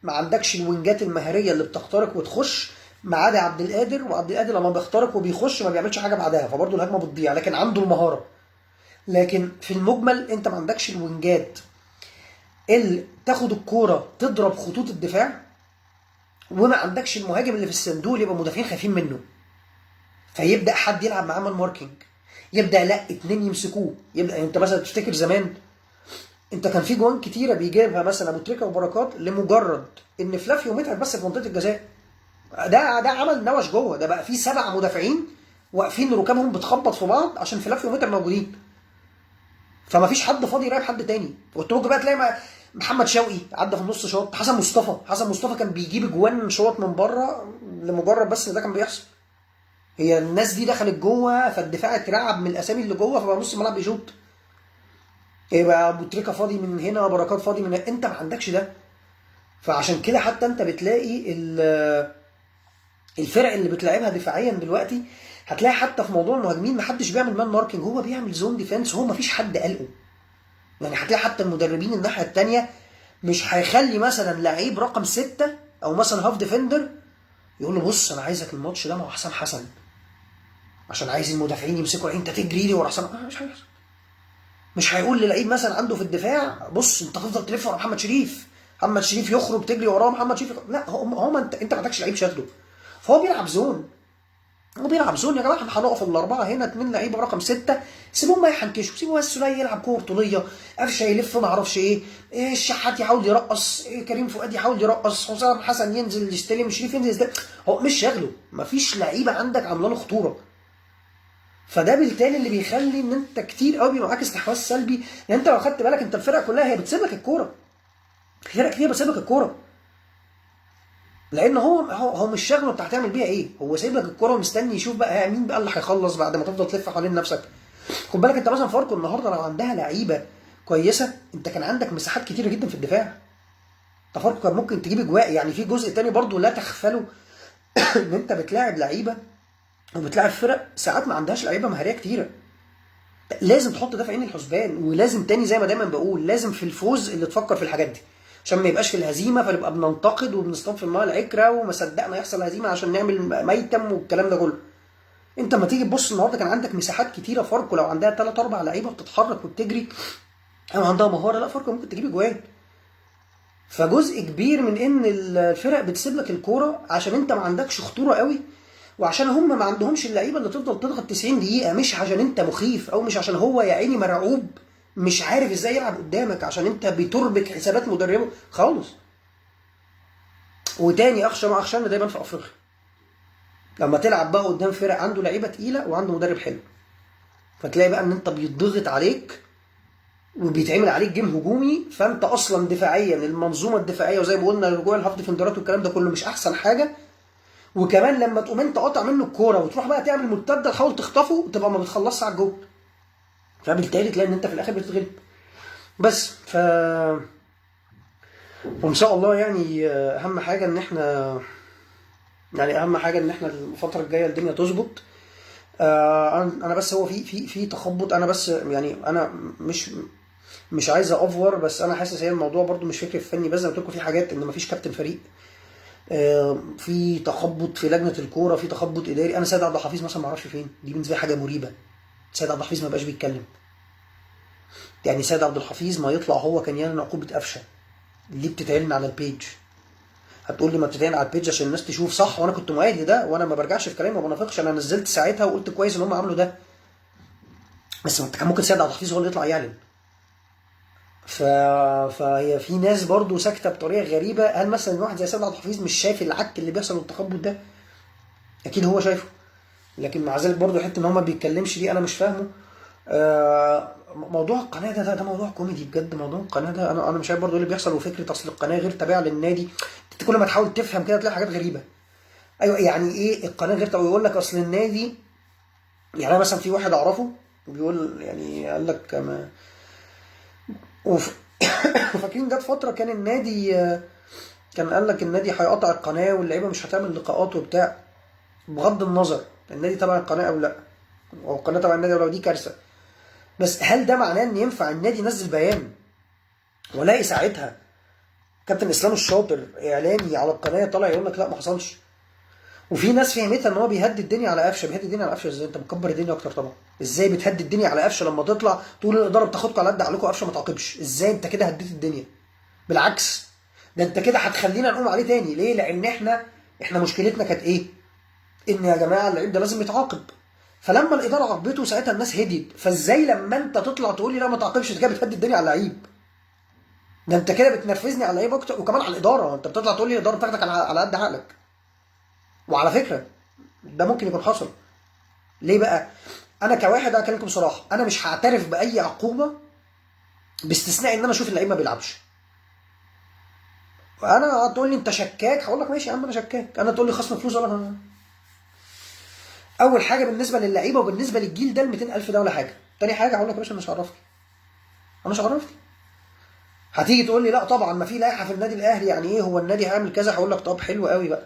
ما عندكش الوينجات المهاريه اللي بتخترق وتخش، ما عدا عبد القادر. وعبد القادر لما بيخترق وبيخش ما بيعملش حاجه بعدها، فبرضه الهجمه بتضيع، لكن عنده المهاره. لكن في المجمل انت ما عندكش الوينجات اللي تاخد الكوره تضرب خطوط الدفاع، وما عندكش المهاجم اللي في الصندوق اللي يبقى مدافعين خايفين منه، فيبدا حد يلعب معاه مان ماركينج، يبدا لا اتنين يمسكوه. يبدا انت مثلا تفتكر زمان انت كان في جوان كتيره بيجيبها مثلا ابو تريكه وبركات لمجرد ان فلافيو متعب بس في منطقه الجزاء. ده عمل نوش جوه، ده بقى في 7 مدافعين واقفين ركابهم بتخبط في بعض عشان فلافيو متعب موجودين، فما فيش حد فاضي يراقب حد تاني. وتروح بقى تلاقي محمد شوقي عدى في النص شوط، حسن مصطفى كان بيجيب اجوان شوط من بره لمجرد بس ان ده كان بيحصل. هي الناس دي دخلت جوه فالدفاع اترعب من الاسامي اللي جوه، فبقى نص الملعب بيشوط. يبقى ابو تريكه فاضي من هنا، بركات فاضي من هنا، انت ما عندكش ده. فعشان كده حتى انت بتلاقي الفرق اللي بتلعبها دفاعيا دلوقتي، هتلاقي حتى في موضوع المهاجمين محدش بيعمل مان ماركينج، هو بيعمل زون ديفenس، هو مفيش حد قلقه. يعني هتلاقي حتى المدربين الناحيه الثانيه مش هيخلي مثلا لعيب رقم 6 او مثلا هاف ديفندر يقول له بص انا عايزك الماتش ده مع حسام حسن عشان عايز المدافعين يمسكوا انت تجري لي ورا حسام. مش هيحصل. مش هيقول للعيب مثلا عنده في الدفاع بص انت تفضل تلف ورا محمد شريف، محمد شريف يخرج تجري وراه، محمد شريف لا، هو انت ما عندكش لعيب شكله، فهو بيلعب زون. هو بيلعب زون يا جماعه، احنا هنقف الاربعه هنا 2 لعيبه رقم 6، سيبوهم ما يحنكشوا، سيبوا بس السوليه يلعب كوره بطوليه، قفشه يلف ما اعرفش ايه، الشحات يحاول يرقص، كريم فؤاد يحاول يرقص، حسام حسن ينزل يستلم، شريف ينزل يستلم. هو مش شغله، مفيش لعيبه عندك عامله له خطوره. فده بالتالي اللي بيخلي ان انت كتير قوي بيبقى معاك استحواذ سلبي. يعني انت لو خدت بالك انت الفرق كلها هي بتسيب لك الكوره، فرق كتير بتسيب لك الكوره، لان هو مش شغله انت هتعمل بيها ايه، هو سايب لك الكوره ومستني يشوف بقى مين بقى اللي هيخلص بعد ما تفضل تلف حوالين نفسك. خد بالك انت مثلا فاركو النهارده لو عندها لعيبه كويسه انت كان عندك مساحات كتيره جدا في الدفاع. انت فاركو كان ممكن تجيب اجواء. يعني في جزء تاني برضو لا تغفله ان انت بتلاعب لعيبه وبتلاعب فرق ساعات ما عندهاش لعيبه مهاريه كتيره. لازم تحط ده في عين الحسبان، ولازم تاني زي ما دايما بقول لازم في الفوز اللي تفكر في الحاجات دي، عشان ما يبقاش في الهزيمه فنبقى بننتقد وبنصطاد في الماء العكره وما صدقنا يحصل هزيمه عشان نعمل ميتم والكلام ده كله. انت لما تيجي تبص النهارده كان عندك مساحات كتيره. فاركو لو عندها 3 4 لعيبه بتتحرك وبتجري او عندها مهاره، لا فاركو ممكن تجيب اجوان. فجزء كبير من ان الفرق بتسيب لك الكوره عشان انت ما عندكش خطوره قوي، وعشان هم ما عندهمش اللعيبه اللي تفضل تضغط 90 دقيقه، مش عشان انت مخيف او مش عشان هو يا عيني مرعوب مش عارف ازاي يلعب قدامك عشان انت بتربك حسابات مدربه خالص. وتاني اخشى ما اخشى ان ده يبان في افريقيا لما تلعب بقى قدام فرق عنده لعيبه تقيله وعنده مدرب حلو، فتلاقي بقى ان انت بيتضغط عليك وبيتعمل عليك جيم هجومي، فانت اصلا دفاعيا المنظومه الدفاعيه وزي ما قلنا رجوع الهاف ديفندرات والكلام ده كله مش احسن حاجه. وكمان لما تقوم انت قاطع منه الكوره وتروح بقى تعمل مرتده تحاول تخطفه تبقى ما بتخلصش على الجول، فبالتالي تلاقي ان انت في الاخر بتتغلب. بس وان شاء الله يعني اهم حاجه ان احنا الفتره الجايه الدنيا تظبط. انا بس هو في تخبط، انا بس يعني انا مش عايز اوفر، بس انا حاسس هي الموضوع برضو مش فكره فني بس، زي ما قلت لكم في حاجات ان مفيش كابتن فريق، في تخبط في لجنه الكوره، في تخبط اداري. انا سيد عبد الحفيظ مثلا ما اعرفش فين، دي بالنسبه لي حاجه مريبه. سيد عبد الحفيظ ما بقاش بيتكلم، يعني سيد عبد الحفيظ ما يطلع هو كان يعلن عقوبه قفشه اللي بتتعلن على البيج. هتقول لي ما بتتعلن على البيج عشان الناس تشوف، صح، وانا كنت مؤيد لده وانا ما برجعش في كلامي وما بنافقش، انا نزلت ساعتها وقلت كويس ان هم عملوا ده، بس ما كان ممكن سيد عبد الحفيظ هو اللي يطلع يعلن. فهي في ناس برضو ساكته بطريقه غريبه. هل مثلا واحد زي سيد عبد الحفيظ مش شايف العك اللي بيحصل والتخبط ده؟ اكيد هو شايفه، لكن مع ذلك برضو حته ان هو ما بيتكلمش دي انا مش فاهمه. موضوع القناه ده موضوع كوميدي بجد. موضوع القناه ده انا مش عارف برضو ايه اللي بيحصل، وفكره اصل القناه غير تابعه للنادي. انت كل ما تحاول تفهم كده تلاقي حاجات غريبه. ايوه يعني ايه القناه غير تابعه؟ يقول لك اصل النادي، يعني انا مثلا في واحد اعرفه بيقول، يعني قال لك وفاكرين جت فتره كان النادي كان قال لك النادي هيقطع القناه واللعيبه مش هتعمل لقاءات وبتاع، بغض النظر النادي تبع القناه او لا، او القناه تبع النادي او لا، دي كارثه. بس هل ده معناه ان ينفع النادي ينزل بيان ولاقي ساعتها كابتن اسلام الشاطر اعلامي على القناه طالع يقول لك لا ما حصلش؟ وفي ناس فهمتها ان هو بيهدد الدنيا على قفشه. بيهدد الدنيا على قفشه ازاي؟ انت مكبر الدنيا اكتر طبعا. ازاي بتهدد الدنيا على قفشه لما تطلع تقول الاداره بتاخدكم على قد عقلكم قفشه ما تعاقبش؟ ازاي انت كده هديت الدنيا؟ بالعكس، ده انت كده هتخلينا نقوم عليه تاني. ليه؟ لان احنا مشكلتنا كانت ايه؟ ان يا جماعه اللعيب ده لازم يتعاقب. فلما الاداره عاقبته ساعتها الناس هديت. فازاي لما انت تطلع تقول لي لا ما تعاقبش انت كده بتهدد الدنيا على اللعيب؟ ده انت كده بتنرفزني على اللعيب اكتر، وكمان على الاداره. انت بتطلع تقول لي الاداره بتاخدك على قد عقلك. وعلى فكره ده ممكن يكون حصل. ليه بقى؟ انا كواحد هكلمكم بصراحه، انا مش هعترف باي عقوبه باستثناء ان انا اشوف اللعيب ما بيلعبش. انا هتقول لي انت شكاك، هقول لك ماشي يا عم انا شكاك. انا تقول لي خصم فلوس ولا اول حاجه بالنسبه للعيبه وبالنسبه للجيل ده ال 200,000 ده ولا حاجه. تاني حاجه هقول لك يا باشا انا مش عرفني، انا مش عرفني. هتيجي تقول لي لا طبعا ما في لائحه في النادي الاهلي، يعني ايه هو النادي هيعمل كذا؟ هقول لك طب حلو قوي بقى.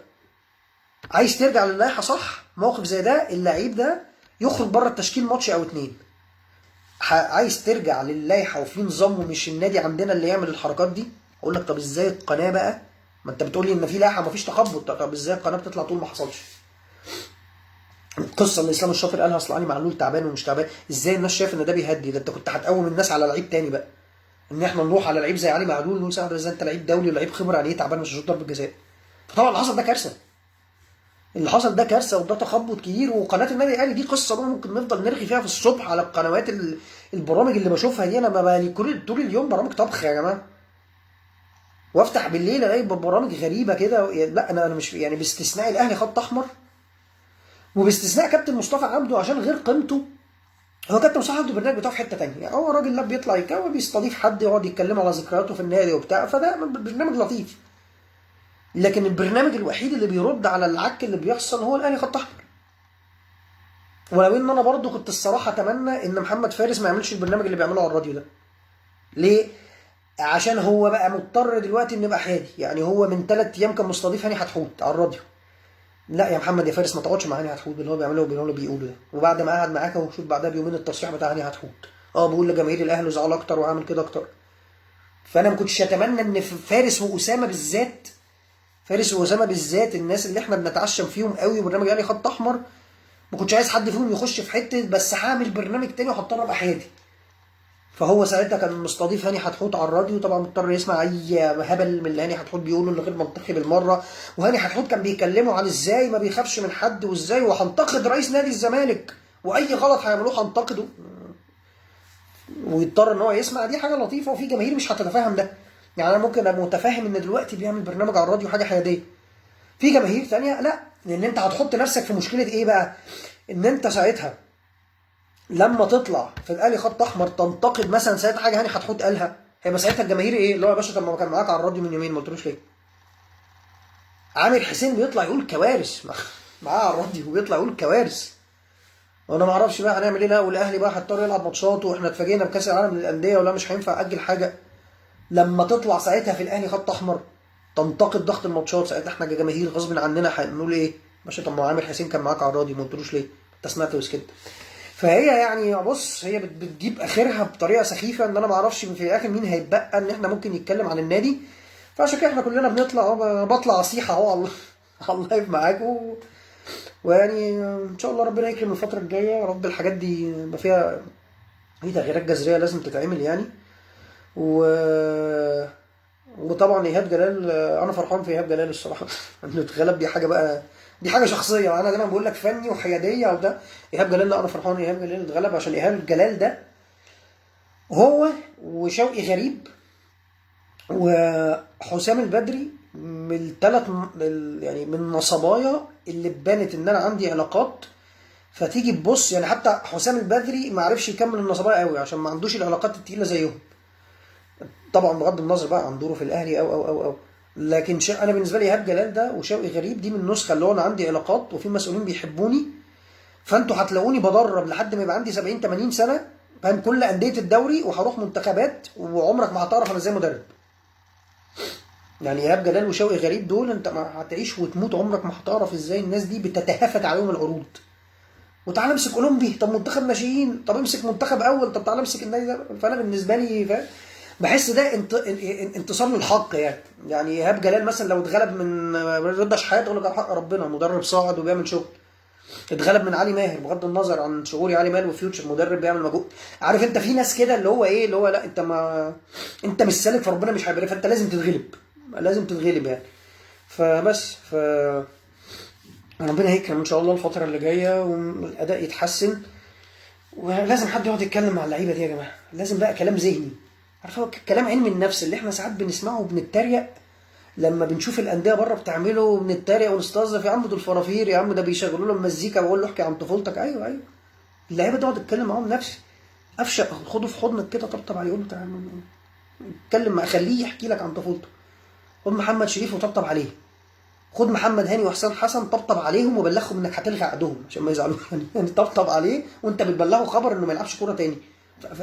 عايز ترجع للائحه صح؟ موقف زي ده اللعيب ده يخرج بره التشكيل ماتش او اتنين. عايز ترجع للائحه وفي نظام ومش النادي عندنا اللي يعمل الحركات دي. اقول لك طب ازاي القناه بقى؟ ما انت بتقول لي ان في لائحه ما فيش تخبط، طب ازاي القناه بتطلع تقول ما حصلش؟ القصه اللي اسلام الشاطر قالها اصل علي معلول تعبان ومش تعبان، ازاي الناس شايفه ان ده بيهدي؟ ده انت كنت هتقوم الناس على لعيب تاني بقى، ان احنا نروح على لعيب زي علي معلول نقول ساعه ازاي انت لعيب دولي ولعيب خبره، يعني ايه تعبان مش هشوط ضربه جزاء؟ فطبعا اللي حصل ده كارثه. اللي حصل ده كارثه وده تخبط كبير. وقناه النادي الاهلي دي قصه بقى ممكن نفضل نرغي فيها في الصبح على القنوات البرامج اللي بشوفها دي. انا ما بالي طول اليوم برامج طبخ يا جماعه، وافتح بالليل الاقي برامج غريبه كده. لا انا مش يعني، باستثناء الاهلي خط احمر وباستثناء كابتن مصطفى عبده عشان غير قيمته. هو كابتن مصطفى عبده البرنامج بتاعه في حته ثانيه، يعني هو راجل لا بيطلع يكوي بيستضيف حد يقعد يتكلم على ذكرياته في النادي وبتاع، فده برنامج لطيف. لكن البرنامج الوحيد اللي بيرد على العك اللي بيحصل هو الاهلي خط احمر. ولو ان انا برضو كنت الصراحه اتمنى ان محمد فارس ما يعملش البرنامج اللي بيعمله على الراديو ده. ليه؟ عشان هو بقى مضطر دلوقتي انه يبقى حادي. يعني هو من 3 ايام كان مستضيف هاني حتحوت على الراديو. لا يا محمد يا فارس ما تقعدش مع هاني حتحوت اللي هو بيعمله وبيقولوا بيقولوا ده. وبعد ما قعد معاك اهو شوف بعدها بيومين التصريح بتاع هاني حتحوت، بيقول لجماهير الاهلي زعل اكتر وعامل كده اكتر. فانا ما كنتش اتمنى ان فارس واسامه بالذات، الناس اللي احنا بنتعشم فيهم قوي وبرنامج الاهلي خط احمر، ما كنتش عايز حد فيهم يخش في حته بس هعمل برنامج تاني وهضطر ابقى حادي. فهو ساعتها كان مستضيف هاني حتحوت على الراديو، طبعا مضطر يسمع اي هبل من اللي هاني حتحوت بيقوله اللي غير منطقي بالمره. وهاني حتحوت كان بيكلمه عن ازاي ما بيخافش من حد وازاي وهنتقد رئيس نادي الزمالك واي غلط هيعملوه هنتقده. ويضطر ان هو يسمع، دي حاجه لطيفه. وفي جماهير مش هتتفهم ده. يعني انا ممكن ابقى متفاهم ان دلوقتي بيعمل برنامج على الراديو حاجه حياديه. في جماهير تانية لا، لان انت هتحط نفسك في مشكله ايه بقى؟ ان انت ساعتها لما تطلع في الاهلي خط احمر تنتقد مثلا ساعتها حاجه هاني حتحوت قالها، هيبقى ساعتها الجماهير ايه اللي هو يا باشا طب ما كان معاك على الراديو من يومين ما قلتلوش ليه؟ عامر حسين بيطلع يقول كوارث معاه على الراديو وبيطلع يقول كوارث. وانا ما اعرفش بقى هنعمل ايه. لا والاهلي بقى هيضطر يلعب ماتشات واحنا اتفاجئنا بكاس العالم للانديه ولا مش هينفع اجل حاجه. لما تطلع ساعتها في الاهلي خط احمر تنتقد ضغط الماتشات، ساعتها احنا كجماهير غصب عننا هنقول ايه؟ باشا طب ما عامر حسين كان معاك على الراديو ما قلتلوش ليه؟ انت سمعت وسكت. فهي يعني بص هي بتجيب اخرها بطريقه سخيفه ان انا ما اعرفش في الاخر مين هيتبقى ان احنا ممكن يتكلم عن النادي. فعشان كده احنا كلنا بنطلع بطلع اصيحه اهو الله الله يبقى معاكم. ويعني ان شاء الله ربنا يكرم الفتره الجايه يا رب الحاجات دي يبقى فيها في تغييرات جذريه لازم تتعمل يعني. و وطبعا ايهاب جلال انا فرحان في ايهاب جلال الصراحه انه اتغلب. دي حاجه بقى، دي حاجه شخصيه. انا دايما بقول لك فني وحياديه وده. ايهاب جلال لا انا فرحان ايهاب جلال اتغلب عشان ايهاب جلال ده هو وشوقي غريب وحسام البدري من الثلاث يعني من النصبايا اللي اتبانت ان انا عندي علاقات. فتيجي تبص يعني حتى حسام البدري ما عرفش يكمل النصبايا قوي عشان ما عندوش العلاقات التقيله زيهم. طبعا بغض النظر بقى عن دوره في الاهلي او لكن انا بالنسبه لي ايهاب جلال ده وشوقي غريب دي من النسخه اللي هو انا عندي علاقات وفي مسؤولين بيحبوني. فانتوا هتلاقوني بدرب لحد ما يبقى عندي 70 80 سنه فاهم كل انديه الدوري وهروح منتخبات وعمرك ما هتعرف انا ازاي مدرب. يعني ايهاب جلال وشوقي غريب دول انت ما هتعيش وتموت عمرك ما هتعرف ازاي الناس دي بتتهافت عليهم العروض. وتعالى امسك اولمبي طب منتخب ناشئين طب امسك منتخب اول طب تعالى امسك النادي ده. فانا بالنسبه لي فاهم بحس ده انتصار للحق يعني. يعني ايهاب جلال مثلا لو اتغلب من رضا شحات اقول لك على حق ربنا مدرب صاعد وبيعمل شغل. اتغلب من علي ماهر بغض النظر عن شغولي علي ماهر وفيوتشر مدرب بيعمل مجهود. عارف انت في ناس كده اللي هو ايه اللي هو لا انت ما انت مش سالك فربنا مش هيبارك فانت لازم تتغلب. لازم تتغلب يعني. فبس ربنا يكرم ان شاء الله الفتره اللي جايه والاداء يتحسن. ولازم حد يقعد يتكلم مع اللعيبه دي يا جماعه. لازم بقى كلام ذهني. عارف هو كلام علم النفس اللي احنا ساعات بنسمعه وبنتريق لما بنشوف الانديه بره بتعمله وبنتريق ونستظرف يا عم دول الفرافير يا عم ده بيشغلوا لهم مزيكا واقول له احكي عن طفولتك. ايوه ايوه اللعيبه تقعد تتكلم معاهم نفسي. افشق خده في حضنك كده طبطب عليه قول له تعالى اتكلم خليه يحكي لك عن طفولته. خد محمد شريف وطبطب عليه. خد محمد هاني وحسام حسن طبطب عليهم وبلغهم انك هتلغي عقدهم عشان ما يزعلوش يعني طبطب عليه وانت بتبلغه خبر انه ما يلعبش كوره تاني.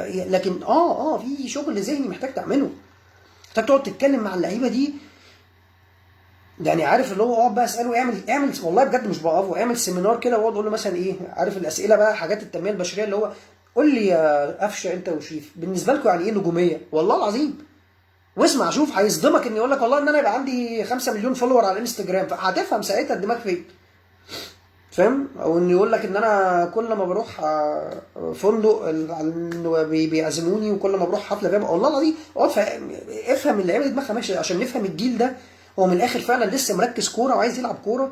لكن في شغل ذهني محتاج تعمله. محتاج تقعد تتكلم مع اللعيبه دي. يعني عارف اللي هو اقعد بقى اساله اعمل والله بجد مش بقف اعمل سيمينار كده واقعد اقول له مثلا ايه عارف الاسئله بقى حاجات التنميه البشريه اللي هو قول لي يا قفشه انت وشريف بالنسبه لكم يعني ايه نجوميه والله العظيم. واسمع شوف هيصدمك ان يقول لك والله ان انا يبقى عندي 5 مليون فولور على الانستجرام فهتفهم ساعتها الدماغ فين. فاهم او ان يقول لك ان انا كل ما بروح فندق بيعزموني وكل ما بروح حفله فاهم والله العظيم اقعد افهم اللعيبه دي دماغها ماشيه عشان نفهم الجيل ده هو من الاخر فعلا لسه مركز كوره وعايز يلعب كوره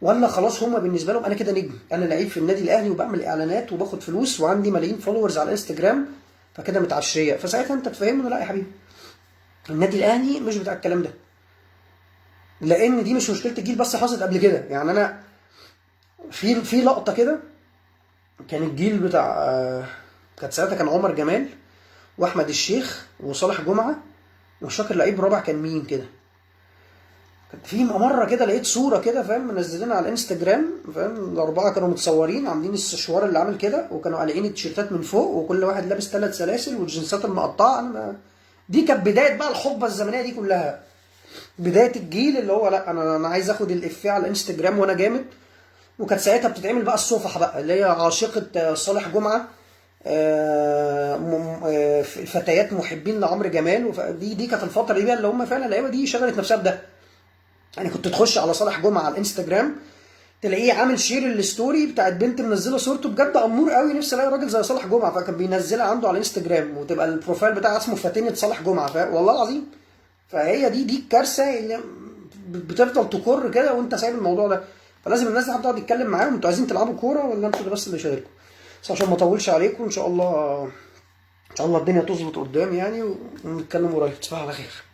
ولا خلاص هم بالنسبه لهم انا كده نجم انا لعيب في النادي الاهلي وبعمل اعلانات وباخد فلوس وعندي ملايين فولورز على الانستجرام فكده متعشريه. فساعتها انت تفهمني لا يا حبيبي النادي الاهلي مش بتاع الكلام ده. لان دي مش مشكله الجيل بس حصلت قبل كده. يعني انا في لقطه كده كان الجيل بتاع كانت ساعتها كان عمر جمال واحمد الشيخ وصالح جمعه ومش فاكر لعيب رابع كان مين كده. كانت في مره كده لقيت صوره كده فاهم منزلينها على الانستجرام فاهم الاربعه كانوا متصورين عاملين السشوار اللي عامل كده وكانوا قالعين التيشيرتات من فوق وكل واحد لابس 3 سلاسل والجنسات المقطعه. انا دي كانت بدايه بقى الحقبه الزمنيه دي كلها. بدايه الجيل اللي هو لا انا عايز اخد الافيه على الانستجرام وانا جامد. وكانت ساعتها بتتعمل بقى الصفحه بقى اللي هي عاشقه صالح جمعه فتيات محبين لعمرو جمال. دي كانت الفتره دي بقى اللي هم فعلا اللعيبه دي شغلت نفسها بده. يعني كنت تخش على صالح جمعه على الانستجرام تلاقيه عامل شير الستوري بتاعت بنت منزله صورته بجد امور قوي نفسي الاقي راجل زي صالح جمعه فكان بينزلها عنده على الانستجرام وتبقى البروفايل بتاعه اسمه فاتنه صالح جمعه والله العظيم. فهي دي الكارثه اللي بتفضل تكر كده وانت سايب الموضوع ده. فلازم الناس دي تقعد تتكلم معاهم انتوا عايزين تلعبوا كوره ولا انتوا بس اللي شاركوا. بس عشان ما اطولش عليكم ان شاء الله ان شاء الله الدنيا تظبط قدام يعني، ونتكلم قريب. تصبح على خير.